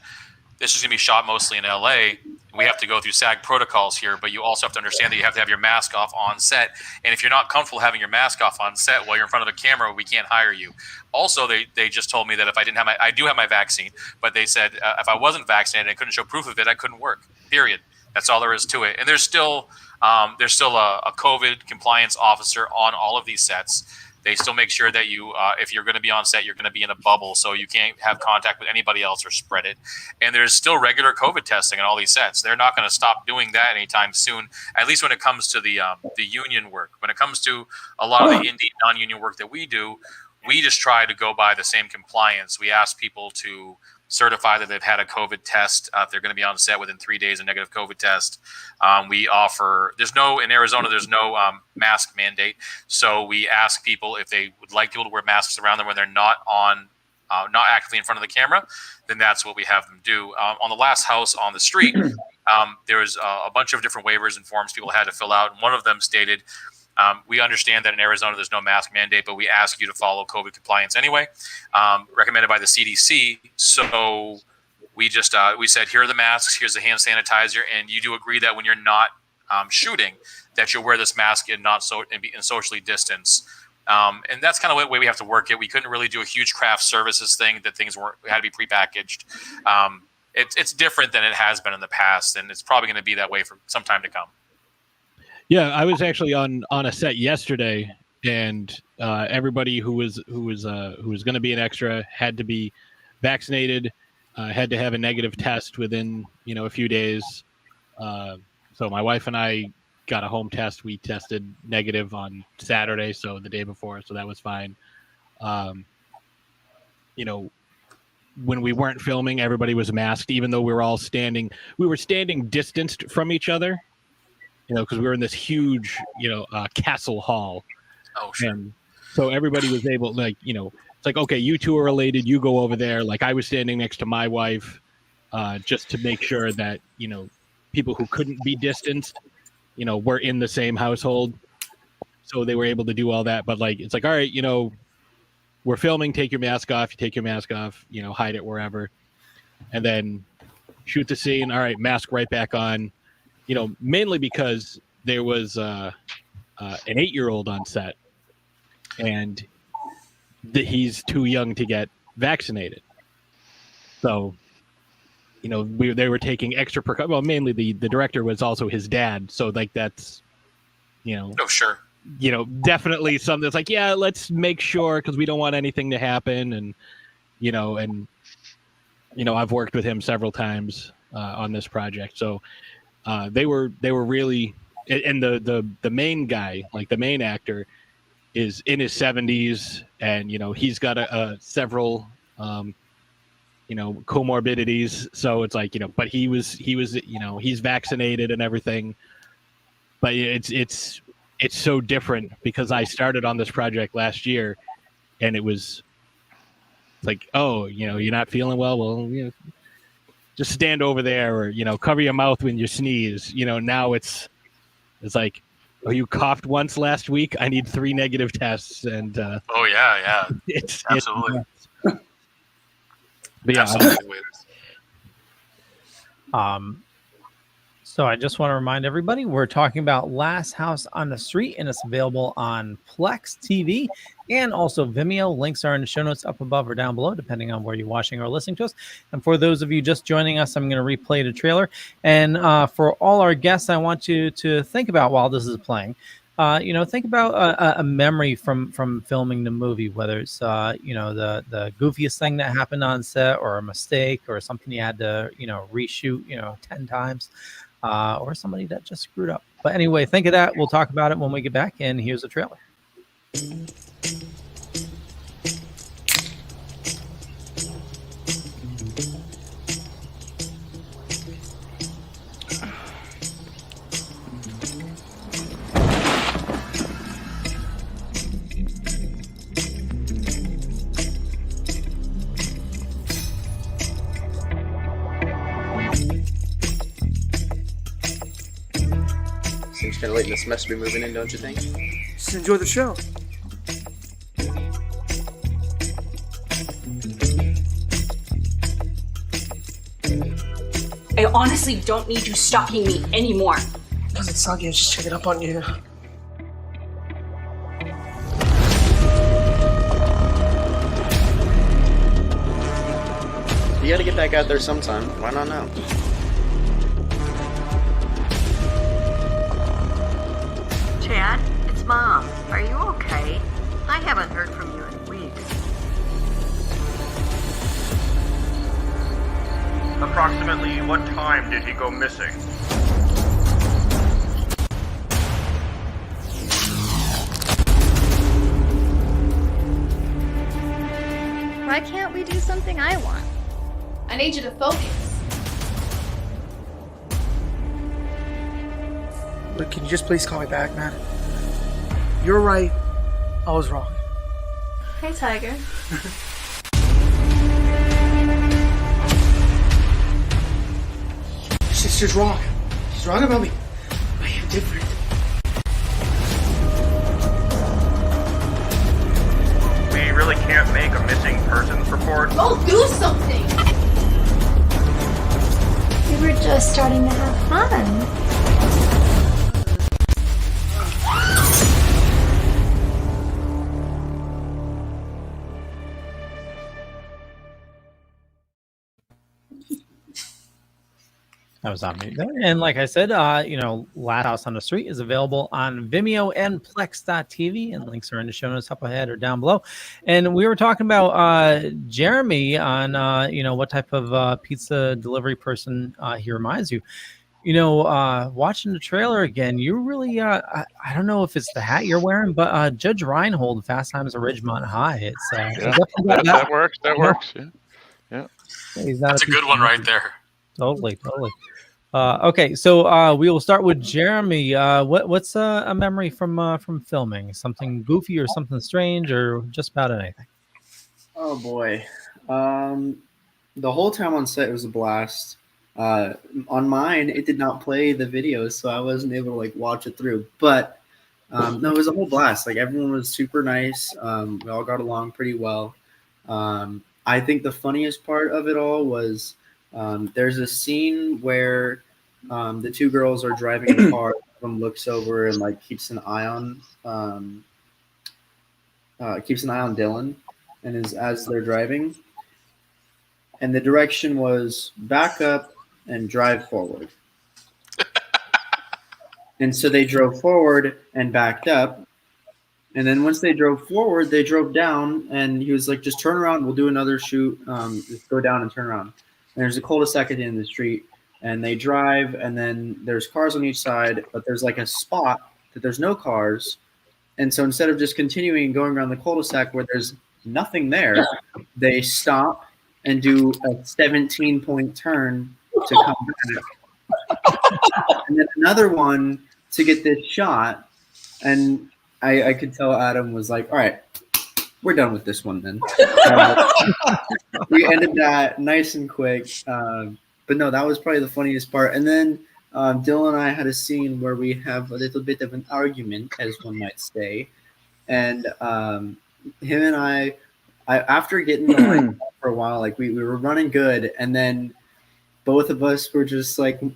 this is going to be shot mostly in LA. We have to go through SAG protocols here, but you also have to understand that you have to have your mask off on set. And if you're not comfortable having your mask off on set while you're in front of the camera, we can't hire you." Also, they just told me that if I didn't have I do have my vaccine, but they said if I wasn't vaccinated and couldn't show proof of it, I couldn't work. Period. That's all there is to it. And there's still a COVID compliance officer on all of these sets. They still make sure that you, if you're going to be on set, you're going to be in a bubble, so you can't have contact with anybody else or spread it. And there's still regular COVID testing on all these sets. They're not going to stop doing that anytime soon, at least when it comes to the union work. When it comes to a lot of the indie non-union work that we do, we just try to go by the same compliance. We ask people to certify that they've had a COVID test if they're going to be on set within 3 days, a negative COVID test. We offer, in Arizona, there's no mask mandate. So we ask people if they would like people to wear masks around them when they're not actively in front of the camera, then that's what we have them do. On the last house on the street, there was a bunch of different waivers and forms people had to fill out. And one of them stated, we understand that in Arizona there's no mask mandate, but we ask you to follow COVID compliance anyway, recommended by the CDC. So we just we said, here are the masks, here's the hand sanitizer, and you do agree that when you're not shooting, that you'll wear this mask and be socially distance. And that's kind of the way we have to work it. We couldn't really do a huge craft services thing, that things had to be prepackaged. it's different than it has been in the past, and it's probably going to be that way for some time to come. Yeah, I was actually on a set yesterday, and everybody who was going to be an extra had to be vaccinated, had to have a negative test within a few days. So my wife and I got a home test. We tested negative on Saturday, so the day before, so that was fine. When we weren't filming, everybody was masked, even though we were standing distanced from each other, because we were in this huge, castle hall. Oh, sure. And so everybody was able, it's like, okay, you two are related, you go over there. Like, I was standing next to my wife, just to make sure that, people who couldn't be distanced, were in the same household. So they were able to do all that. But it's like, all right, we're filming, take your mask off, you take your mask off, hide it wherever, and then shoot the scene. All right, mask right back on, mainly because there was an 8-year-old on set, and he's too young to get vaccinated. So, they were taking extra precautions. Well, mainly the director was also his dad. So that's, Oh, sure. Definitely something that's like, yeah, let's make sure, because we don't want anything to happen. And, I've worked with him several times on this project. So they were really, and the main guy, like the main actor, is in his 70s, and, he's got several, comorbidities. So it's like, but he was, he's vaccinated and everything. But it's so different, because I started on this project last year, and it was like, oh, you're not feeling well. Well, just stand over there, or, cover your mouth when you sneeze. Now it's like, oh, you coughed once last week. I need 3 negative tests. And oh yeah. It's absolutely. But yeah, absolutely. So I just want to remind everybody, we're talking about Last House on the Street, and it's available on Plex TV and also Vimeo. Links are in the show notes up above or down below, depending on where you're watching or listening to us. And for those of you just joining us, I'm going to replay the trailer. And for all our guests, I want you to think about, while this is playing, think about a memory from filming the movie, whether it's, the goofiest thing that happened on set, or a mistake, or something you had to, reshoot, 10 times. Or somebody that just screwed up. But anyway, think of that. We'll talk about it when we get back. And here's the trailer. Seems kind of late in the semester to be moving in, don't you think? Just enjoy the show. I honestly don't need you stalking me anymore. Because it's soggy, I was just checking up on you. You gotta get back out there sometime. Why not now? Chad, it's Mom. Are you okay? I haven't heard from you in weeks. Approximately what time did he go missing? Why can't we do something I want? I need you to focus. Look, can you just please call me back, man? You're right. I was wrong. Hey, Tiger. She's wrong. She's wrong about me. I am different. We really can't make a missing persons report. Go do something! We were just starting to have fun. That was on me. And like I said, Last House on the Street is available on Vimeo and Plex.tv, and links are in the show notes up ahead or down below. And we were talking about Jeremy on, what type of pizza delivery person he reminds you. Watching the trailer again, you really, I don't know if it's the hat you're wearing, but Judge Reinhold, Fast Times at Ridgemont High. It's that works. That works. Yeah. That's a good one right there. Totally. Okay, so we will start with Jeremy. What's a memory from filming? Something goofy or something strange or just about anything? Oh boy, the whole time on set was a blast. On mine, it did not play the video, so I wasn't able to watch it through. But no, it was a whole blast. Everyone was super nice. We all got along pretty well. I think the funniest part of it all was there's a scene where the two girls are driving in a car. One of them looks over and keeps an eye on Dylan, and as they're driving. And the direction was back up and drive forward. And so they drove forward and backed up. And then once they drove forward, they drove down, and he was like, just turn around. We'll do another shoot. Just go down and turn around. And there's a cul-de-sac at the end of the street, and they drive, and then there's cars on each side, but there's a spot that there's no cars. And so instead of just continuing going around the cul-de-sac where there's nothing there, they stop and do a 17-point turn to come back. And then another one to get this shot. And I could tell Adam was like, all right, we're done with this one then. We ended that nice and quick. But no, that was probably the funniest part. And then Dylan and I had a scene where we have a little bit of an argument, as one might say. And him and I after getting the line for a while, we were running good, and then both of us were just I can't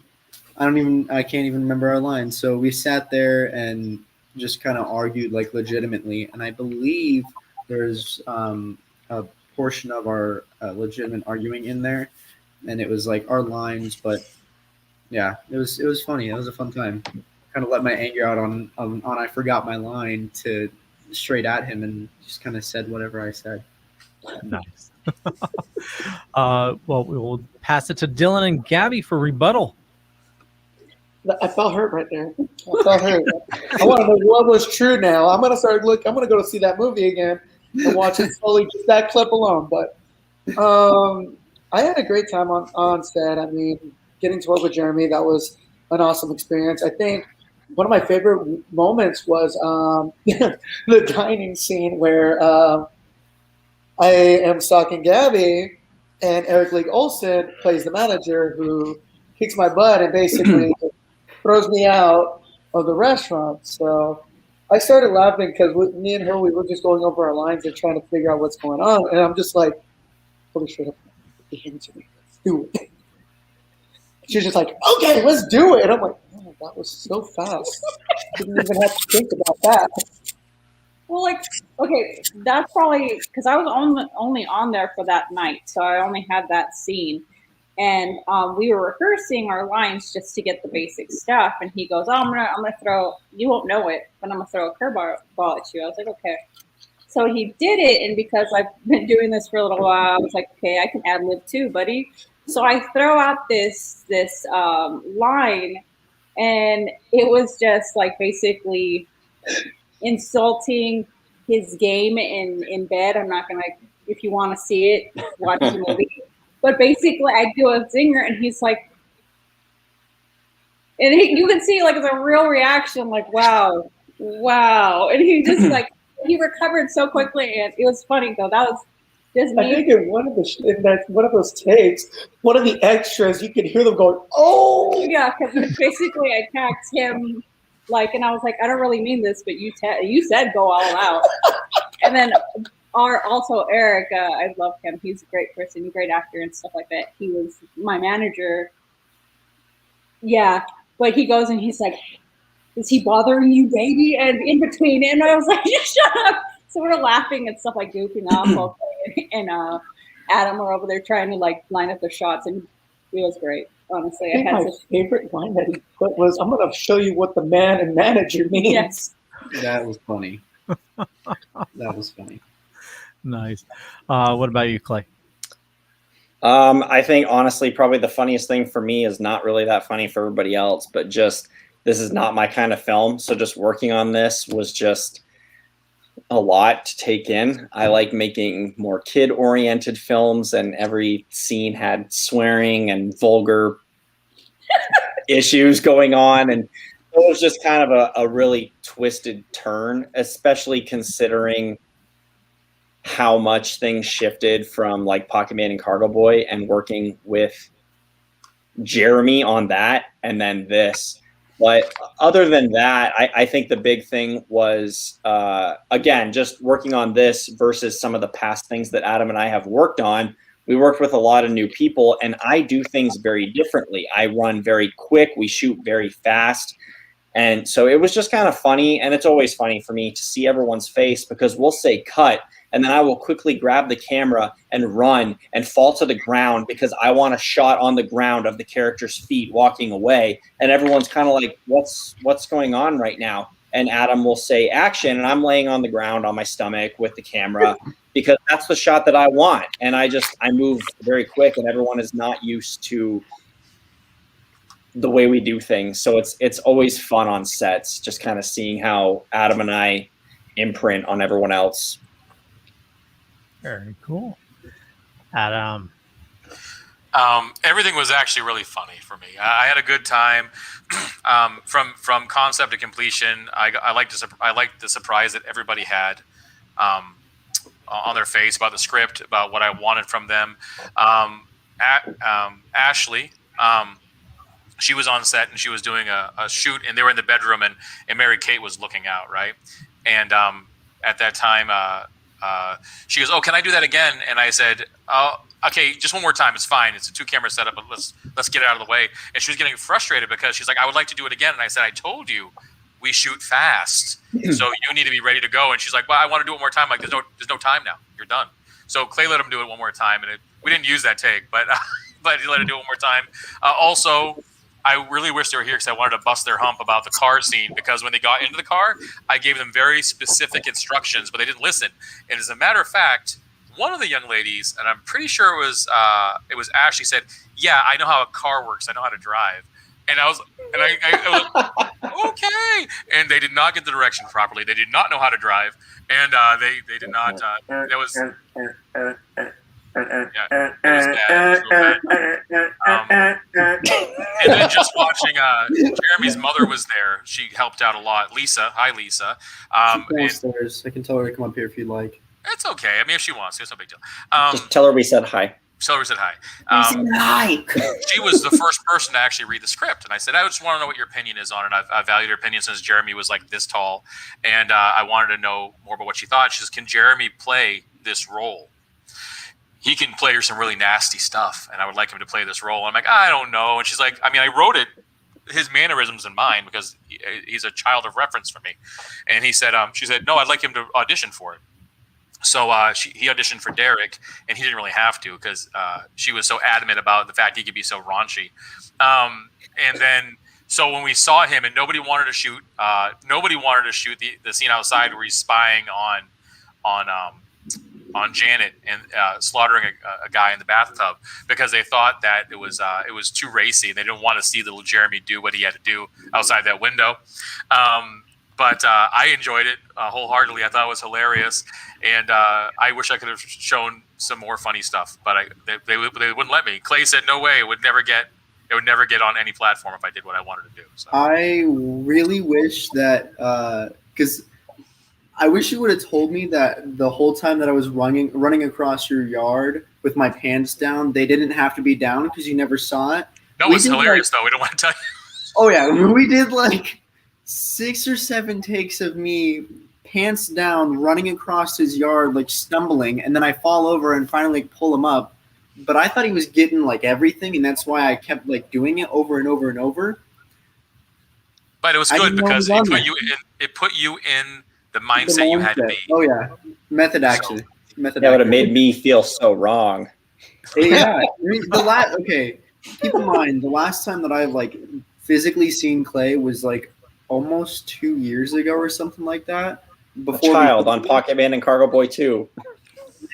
even remember our lines. So we sat there and just kind of argued legitimately, and I believe there's a portion of our legitimate arguing in there, and it was our lines. But yeah, it was funny. It was a fun time. Kind of let my anger out on I forgot my line to straight at him, and just kind of said whatever I said. Nice. Well, we will pass it to Dylan and Gabby for rebuttal. I felt hurt right there. I felt hurt. I want to know what was true now. I'm gonna I'm gonna go to see that movie again and watch it slowly, just that clip alone. But I had a great time on set. I mean, getting to work with Jeremy, that was an awesome experience. I think one of my favorite moments was the dining scene where I am stalking Gabby, and Eric Lee Olsen plays the manager who kicks my butt and basically throws me out of the restaurant. So I started laughing because me and her, we were just going over our lines and trying to figure out what's going on. And I'm just like, holy shit, give it to me. Let's do it. She's just like, okay, let's do it. And I'm like, oh, that was so fast. Didn't even have to think about that. Well, okay, that's probably because I was only on there for that night, so I only had that scene, and we were rehearsing our lines just to get the basic stuff. And he goes, "Oh, I'm gonna throw. You won't know it, but I'm gonna throw a curveball at you." I was like, "Okay." So he did it, and because I've been doing this for a little while, I was like, "Okay, I can ad lib too, buddy." So I throw out this line, and it was just basically insulting his game in bed. I'm not gonna, if you want to see it, watch the movie. But basically, I do a zinger, and he's like, and you can see it's a real reaction, wow, and he just he recovered so quickly, and it was funny though. That was just me. I think in one of those takes, one of the extras, you could hear them going, "Oh, yeah," because basically I tagged him. And I was like, I don't really mean this, but you said go all out. And then also Eric, I love him. He's a great person, great actor and stuff like that. He was my manager. Yeah, but he goes and he's like, is he bothering you, baby? And in between, and I was like, shut up. So we're laughing and stuff, goofing off. And Adam were over there trying to line up their shots, and it was great. honestly, I think my favorite line that he put was, "I'm going to show you what the man and manager means." Yes. That was funny. That was funny. Nice. What about you, Clay? I think honestly, probably the funniest thing for me is not really that funny for everybody else, but just this is not my kind of film. So just working on this was just a lot to take in. I like making more kid-oriented films, and every scene had swearing and vulgar issues going on, and it was just kind of a really twisted turn, especially considering how much things shifted from like Pocket Man and Cargo Boy, and working with Jeremy on that and then this. But other than that, I think the big thing was, again, just working on this versus some of the past things that Adam and I have worked on. We worked with a lot of new people, and I do things very differently. I run very quick. We shoot very fast. And so it was just kind of funny. And it's always funny for me to see everyone's face, because we'll say cut, and then I will quickly grab the camera and run and fall to the ground because I want a shot on the ground of the character's feet walking away. And everyone's kind of like, what's going on right now? And Adam will say action, and I'm laying on the ground on my stomach with the camera because that's the shot that I want. And I move very quick, and everyone is not used to the way we do things. So it's always fun on sets, just kind of seeing how Adam and I imprint on everyone else. Very cool. Adam. Everything was actually really funny for me. I had a good time. From concept to completion, I liked the surprise that everybody had on their face about the script, about what I wanted from them. Ashley, she was on set and she was doing a shoot, and they were in the bedroom, and Mary Kate was looking out, right? And at that time, she goes, "Oh, can I do that again?" And I said, "Oh, okay, just one more time. It's fine. It's a 2-camera setup, but let's get it out of the way." And she was getting frustrated because she's like, "I would like to do it again." And I said, "I told you, we shoot fast, so you need to be ready to go." And she's like, "Well, I want to do it one more time." I'm like, there's no time now. You're done. So Clay let him do it one more time, and we didn't use that take, but he let her do it one more time. Also, I really wish they were here because I wanted to bust their hump about the car scene, because when they got into the car, I gave them very specific instructions, but they didn't listen. And as a matter of fact, one of the young ladies, and I'm pretty sure it was Ashley, said, "Yeah, I know how a car works. I know how to drive." And I was okay. And they did not get the direction properly. They did not know how to drive, and they did not. That was. Yeah, it was bad. And then just watching, Jeremy's mother was there. She helped out a lot. Lisa, hi Lisa. Downstairs. I can tell her to come up here if you'd like. It's okay. I mean, if she wants to, it's no big deal. Just tell her we said hi. Tell her we said hi. Hi. She was the first person to actually read the script, and I said, "I just want to know what your opinion is on it." I valued her opinion since Jeremy was like this tall, and I wanted to know more about what she thought. She says, "Can Jeremy play this role? He can play some really nasty stuff, and I would like him to play this role." I'm like, "I don't know." And she's like, "I mean, I wrote it, his mannerisms in mind, because he's a child of reference for me." And he said, she said, "No, I'd like him to audition for it." So he auditioned for Derek, and he didn't really have to, because she was so adamant about the fact he could be so raunchy. And then, so when we saw him, and nobody wanted to shoot the scene outside where he's spying on Janet and slaughtering a guy in the bathtub, because they thought that it was too racy. They didn't want to see little Jeremy do what he had to do outside that window. But I enjoyed it wholeheartedly. I thought it was hilarious, and I wish I could have shown some more funny stuff, but they wouldn't let me. Clay said, "No way, it would never get on any platform if I did what I wanted to do." So. I really wish that, because I wish you would have told me that the whole time that I was running across your yard with my pants down, they didn't have to be down because you never saw it. No, it's hilarious though. We don't want to tell you. Oh yeah, we did like 6 or 7 takes of me pants down running across his yard, like stumbling, and then I fall over and finally pull him up. But I thought he was getting like everything, and that's why I kept like doing it over and over and over. But it was good because it put you in the mindset you had to be. Oh yeah, method action. That would have made me feel so wrong. Yeah, okay. keep in mind, the last time that I've like physically seen Clay was like almost 2 years ago or something like that. A child on Pocket Man and Cargo Boy 2.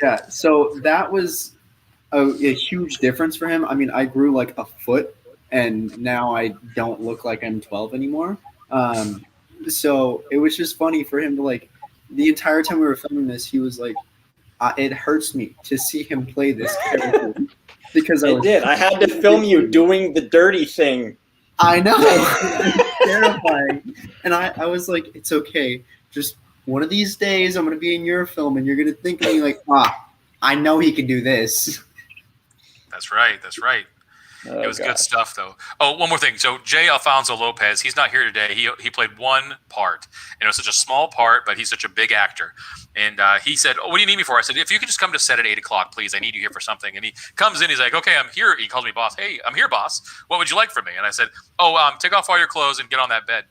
Yeah, so that was a huge difference for him. I mean, I grew like a foot, and now I don't look like I'm 12 anymore. So it was just funny for him to like, the entire time we were filming this, he was like, it hurts me to see him play this character. Because I had to film you doing the dirty thing. I know. It's terrifying. And I was like, it's okay. Just one of these days, I'm going to be in your film, and you're going to think of me like, I know he can do this. That's right. It was good stuff, though. Oh, one more thing. So J. Alfonso Lopez, he's not here today. He played one part, and it was such a small part, but he's such a big actor. And he said, "Oh, what do you need me for?" I said, "If you could just come to set at 8 o'clock, please. I need you here for something." And he comes in. He's like, "Okay, I'm here." He calls me boss. "Hey, I'm here, boss. What would you like from me?" And I said, "Oh, take off all your clothes and get on that bed."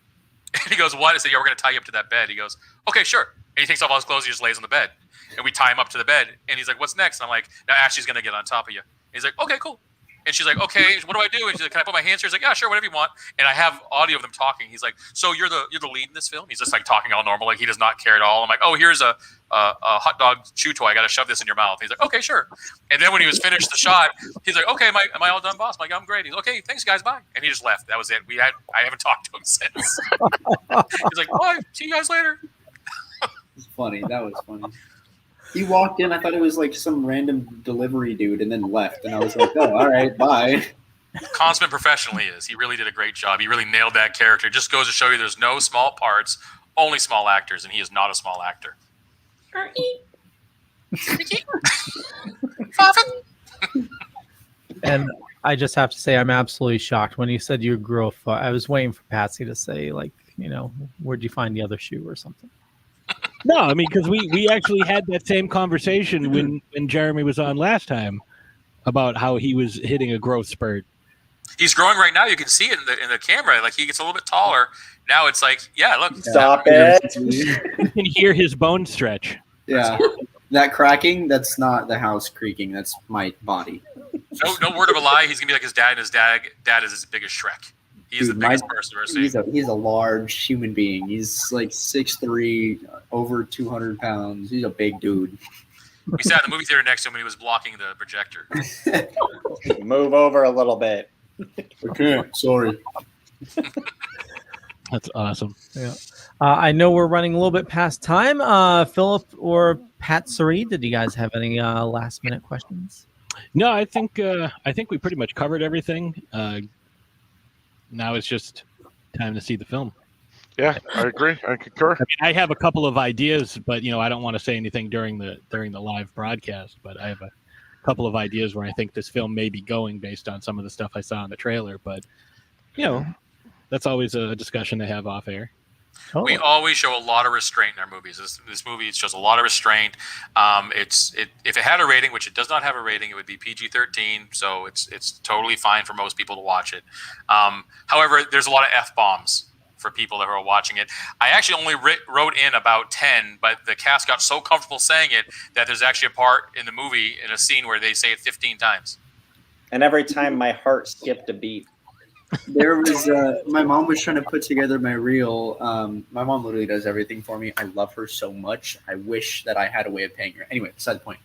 And he goes, "What?" I said, "Yeah, we're going to tie you up to that bed." He goes, "Okay, sure." And he takes off all his clothes. He just lays on the bed. And we tie him up to the bed. And he's like, "What's next?" And I'm like, "Now Ashley's going to get on top of you." And he's like, "Okay, cool." And she's like, "Okay, what do I do?" And she's like, "Can I put my hands here?" He's like, "Yeah, sure, whatever you want." And I have audio of them talking. He's like, "So you're the lead in this film?" He's just like talking all normal, like he does not care at all. I'm like, "Oh, here's a hot dog chew toy. I got to shove this in your mouth." He's like, "Okay, sure." And then when he was finished the shot, he's like, "Okay, am I all done, boss?" I'm like, "I'm great." He's like, "Okay, thanks, guys, bye." And he just left. That was it. I haven't talked to him since. He's like, "Bye, see you guys later." It's funny. That was funny. He walked in. I thought it was like some random delivery dude, and then left. And I was like, "Oh, all right, bye." Consummate professional he is. He really did a great job. He really nailed that character. It just goes to show you there's no small parts, only small actors, and he is not a small actor. And I just have to say, I'm absolutely shocked when you said you grew a foot. I was waiting for Patsy to say, like, where'd you find the other shoe or something? No, I mean, because we actually had that same conversation when Jeremy was on last time about how he was hitting a growth spurt. He's growing right now. You can see it in the camera. Like he gets a little bit taller. Now it's like, yeah, look. Stop it. You can hear his bone stretch. Yeah. That cracking, that's not the house creaking. That's my body. No word of a lie. He's going to be like his dad, and his dad is his biggest Shrek. He's the biggest person I've ever seen. He's a large human being. He's like 6'3", over 200 pounds. He's a big dude. We sat in the movie theater next to him when he was blocking the projector. Move over a little bit. Okay, sorry. That's awesome. Yeah. I know we're running a little bit past time. Philip or Patsy, did you guys have any last minute questions? No, I think we pretty much covered everything. Now it's just time to see the film. Yeah, I agree. I concur. I mean, I have a couple of ideas, but I don't want to say anything during the live broadcast. But I have a couple of ideas where I think this film may be going based on some of the stuff I saw in the trailer. But that's always a discussion to have off air. Oh. We always show a lot of restraint in our movies. This movie shows a lot of restraint. If it had a rating, which it does not have a rating, it would be PG-13. So it's totally fine for most people to watch it. However, there's a lot of F-bombs for people that are watching it. I actually only wrote in about 10, but the cast got so comfortable saying it that there's actually a part in the movie in a scene where they say it 15 times. And every time my heart skipped a beat. There was my mom was trying to put together my reel. My mom literally does everything for me. I love her so much. I wish that I had a way of paying her. Anyway, beside the point.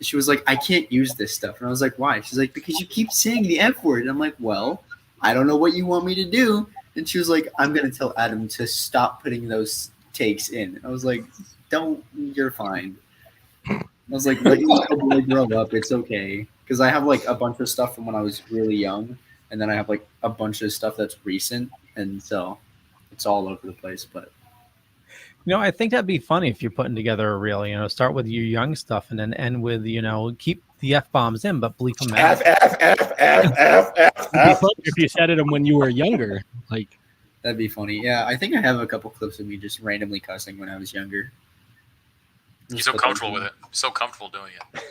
She was like, "I can't use this stuff," and I was like, "Why?" She's like, "Because you keep saying the F word." And I'm like, "Well, I don't know what you want me to do." And she was like, "I'm gonna tell Adam to stop putting those takes in." I was like, "Don't. You're fine." I was like, "Let me grow up. It's okay." Because I have like a bunch of stuff from when I was really young. And then I have like a bunch of stuff that's recent, and so it's all over the place. But I think that'd be funny if you're putting together a reel. Start with your young stuff and then end with keep the F-bombs in, but bleep them out. If you said it when you were younger, like that'd be funny. Yeah, I think I have a couple clips of me just randomly cussing when I was younger. You're so comfortable with it. So comfortable doing it.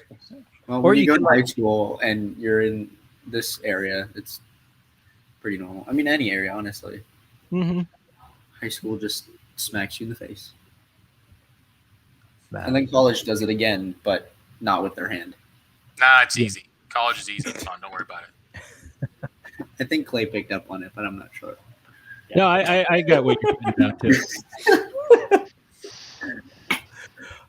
Well, when you go to high school and you're in this area, it's pretty normal. I mean, any area, honestly. Mm-hmm. High school just smacks you in the face. And then college does it again, but not with their hand. Nah, it's easy. College is easy. It's fun. Don't worry about it. I think Clay picked up on it, but I'm not sure. No, I got what you're putting down too.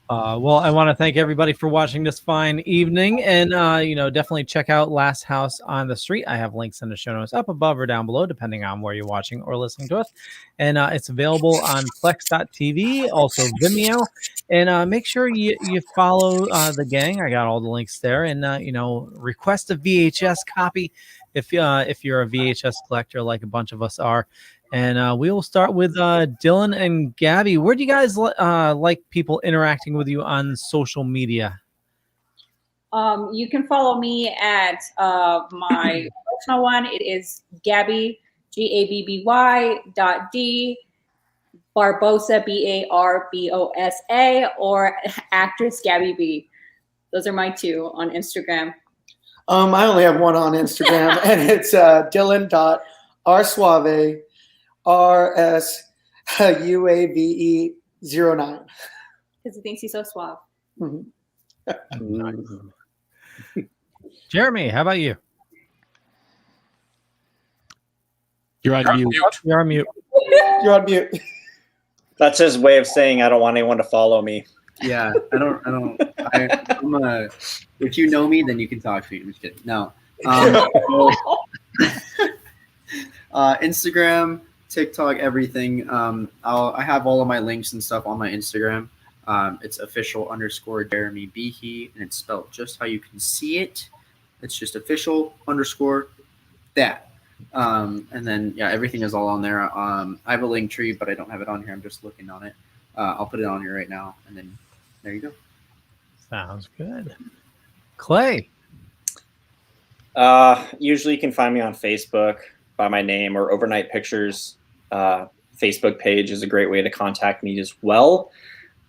Well, I want to thank everybody for watching this fine evening, and definitely check out Last House on the Street. I have links in the show notes up above or down below, depending on where you're watching or listening to us. And it's available on Plex.tv, also Vimeo. And make sure you follow the gang. I got all the links there, and request a VHS copy if you're a VHS collector, like a bunch of us are. And we will start with Dylan and Gabby. Where do you guys like people interacting with you on social media? You can follow me at my personal one. It is Gabby, GABBY.D, Barbosa, BARBOSA, or actress Gabby B. Those are my two on Instagram. I only have one on Instagram, and it's Dylan.rsuave. RSUAVE09. Because he thinks he's so suave. Mm-hmm. Jeremy, how about you? You're on mute. You're on mute. You're on mute. That's his way of saying I don't want anyone to follow me. Yeah, I'm if you know me, then you can talk to me. I'm just kidding. No. Instagram, TikTok, everything. I have all of my links and stuff on my Instagram. It's official_ Jeremy Behe, and it's spelled just how you can see it. It's just official_ that. And then everything is all on there. I have a link tree, but I don't have it on here. I'm just looking on it. I'll put it on here right now, and then there you go. Sounds good. Clay. Usually you can find me on Facebook by my name, or Overnight Pictures Facebook page is a great way to contact me as well.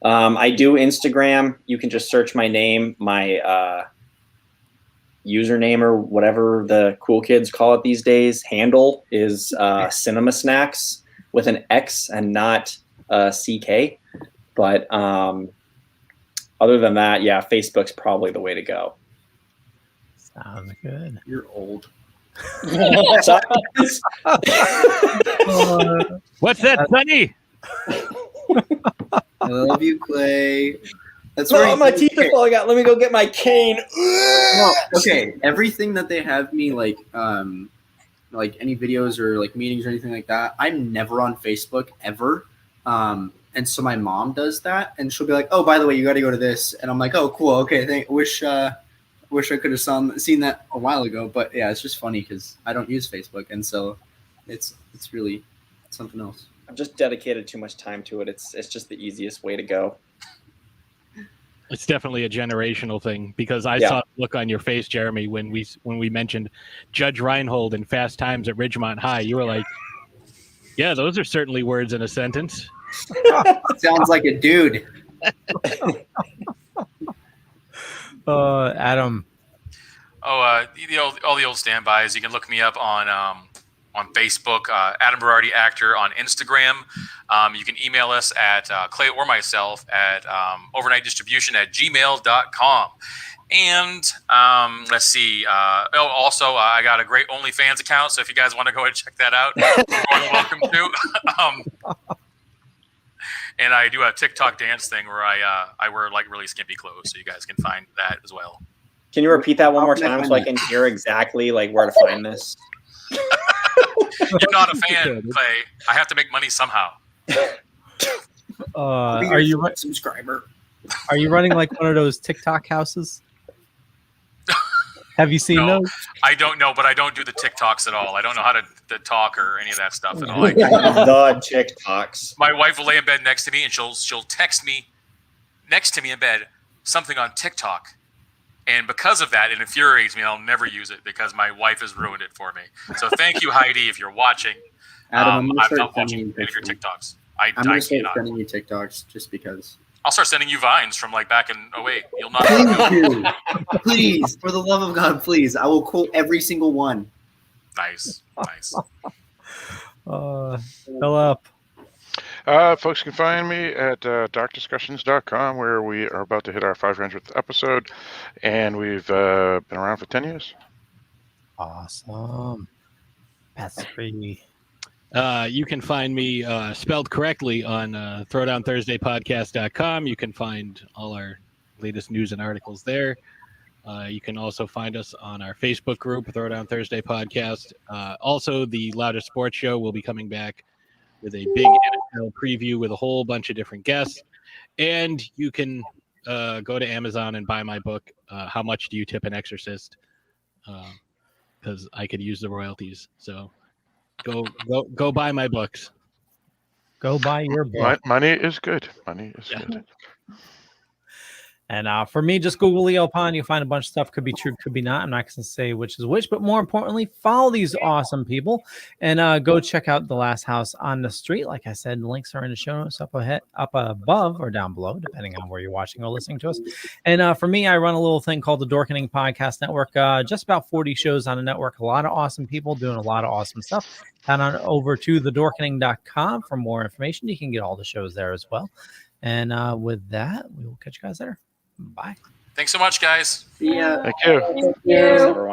I do Instagram. You can just search my name, my username, or whatever the cool kids call it these days. Handle is Cinema Snacks with an X and not CK. But other than that, Facebook's probably the way to go. Sounds good. You're old. What's that, Sonny? I love you, Clay. That's no, right. My teeth are falling out. Let me go get my cane. No, okay. Everything that they have me like any videos or like meetings or anything like that, I'm never on Facebook ever. And so my mom does that, and she'll be like, "Oh, by the way, you got to go to this," and I'm like, "Oh, cool. Okay, wish I could have seen that a while ago." But yeah, it's just funny because I don't use Facebook, and so it's really something else. I've just dedicated too much time to it. It's just the easiest way to go. It's definitely a generational thing, because I saw the look on your face, Jeremy, when we mentioned Judge Reinhold in Fast Times at Ridgemont High. You were like, "Yeah, those are certainly words in a sentence." Sounds like a dude. Adam. All the old standbys. You can look me up on Facebook, Adam Berardi Actor on Instagram. You can email us at Clay or myself at overnightdistribution@gmail.com. And let's see. Also, I got a great OnlyFans account, so if you guys want to go ahead and check that out, you're more than welcome to. And I do a TikTok dance thing where I wear like really skimpy clothes, so you guys can find that as well. Can you repeat that one more time so I can hear exactly like where to find this? You're not a fan, Clay. I have to make money somehow. Are you subscriber? Are you running like one of those TikTok houses? Have you seen those? I don't know, but I don't do the TikToks at all. I don't know how to talk or any of that stuff at all. The TikToks. My wife will lay in bed next to me, and she'll text me next to me in bed something on TikTok. And because of that, it infuriates me, and I'll never use it because my wife has ruined it for me. So thank you, Heidi, if you're watching. Adam, I'm not watching any of your TikToks. I'm going to start sending you TikToks just because. I'll start sending you Vines from like back in 08. You'll not. Please, for the love of God, please. I will quote every single one. Nice. Fill up. Folks can find me at darkdiscussions.com, where we are about to hit our 500th episode, and we've been around for 10 years. Awesome. Patsy. You can find me spelled correctly on throwdownthursdaypodcast.com. You can find all our latest news and articles there. You can also find us on our Facebook group, Throwdown Thursday Podcast. Also, the Loudest Sports Show will be coming back with a big NFL preview with a whole bunch of different guests. And you can go to Amazon and buy my book, How Much Do You Tip an Exorcist? Because I could use the royalties. So go buy my books. Go buy your book. Money is good. Money is good. And for me, just Google Leo Pond. You'll find a bunch of stuff. Could be true, could be not. I'm not going to say which is which, but more importantly, follow these awesome people and go check out The Last House on the Street. Like I said, links are in the show notes up above or down below, depending on where you're watching or listening to us. And for me, I run a little thing called the Dorkening Podcast Network. Just about 40 shows on the network. A lot of awesome people doing a lot of awesome stuff. Head on over to thedorkening.com for more information. You can get all the shows there as well. And with that, we will catch you guys there. Bye. Thanks so much, guys. Yeah. Thank you. Thank you, everyone.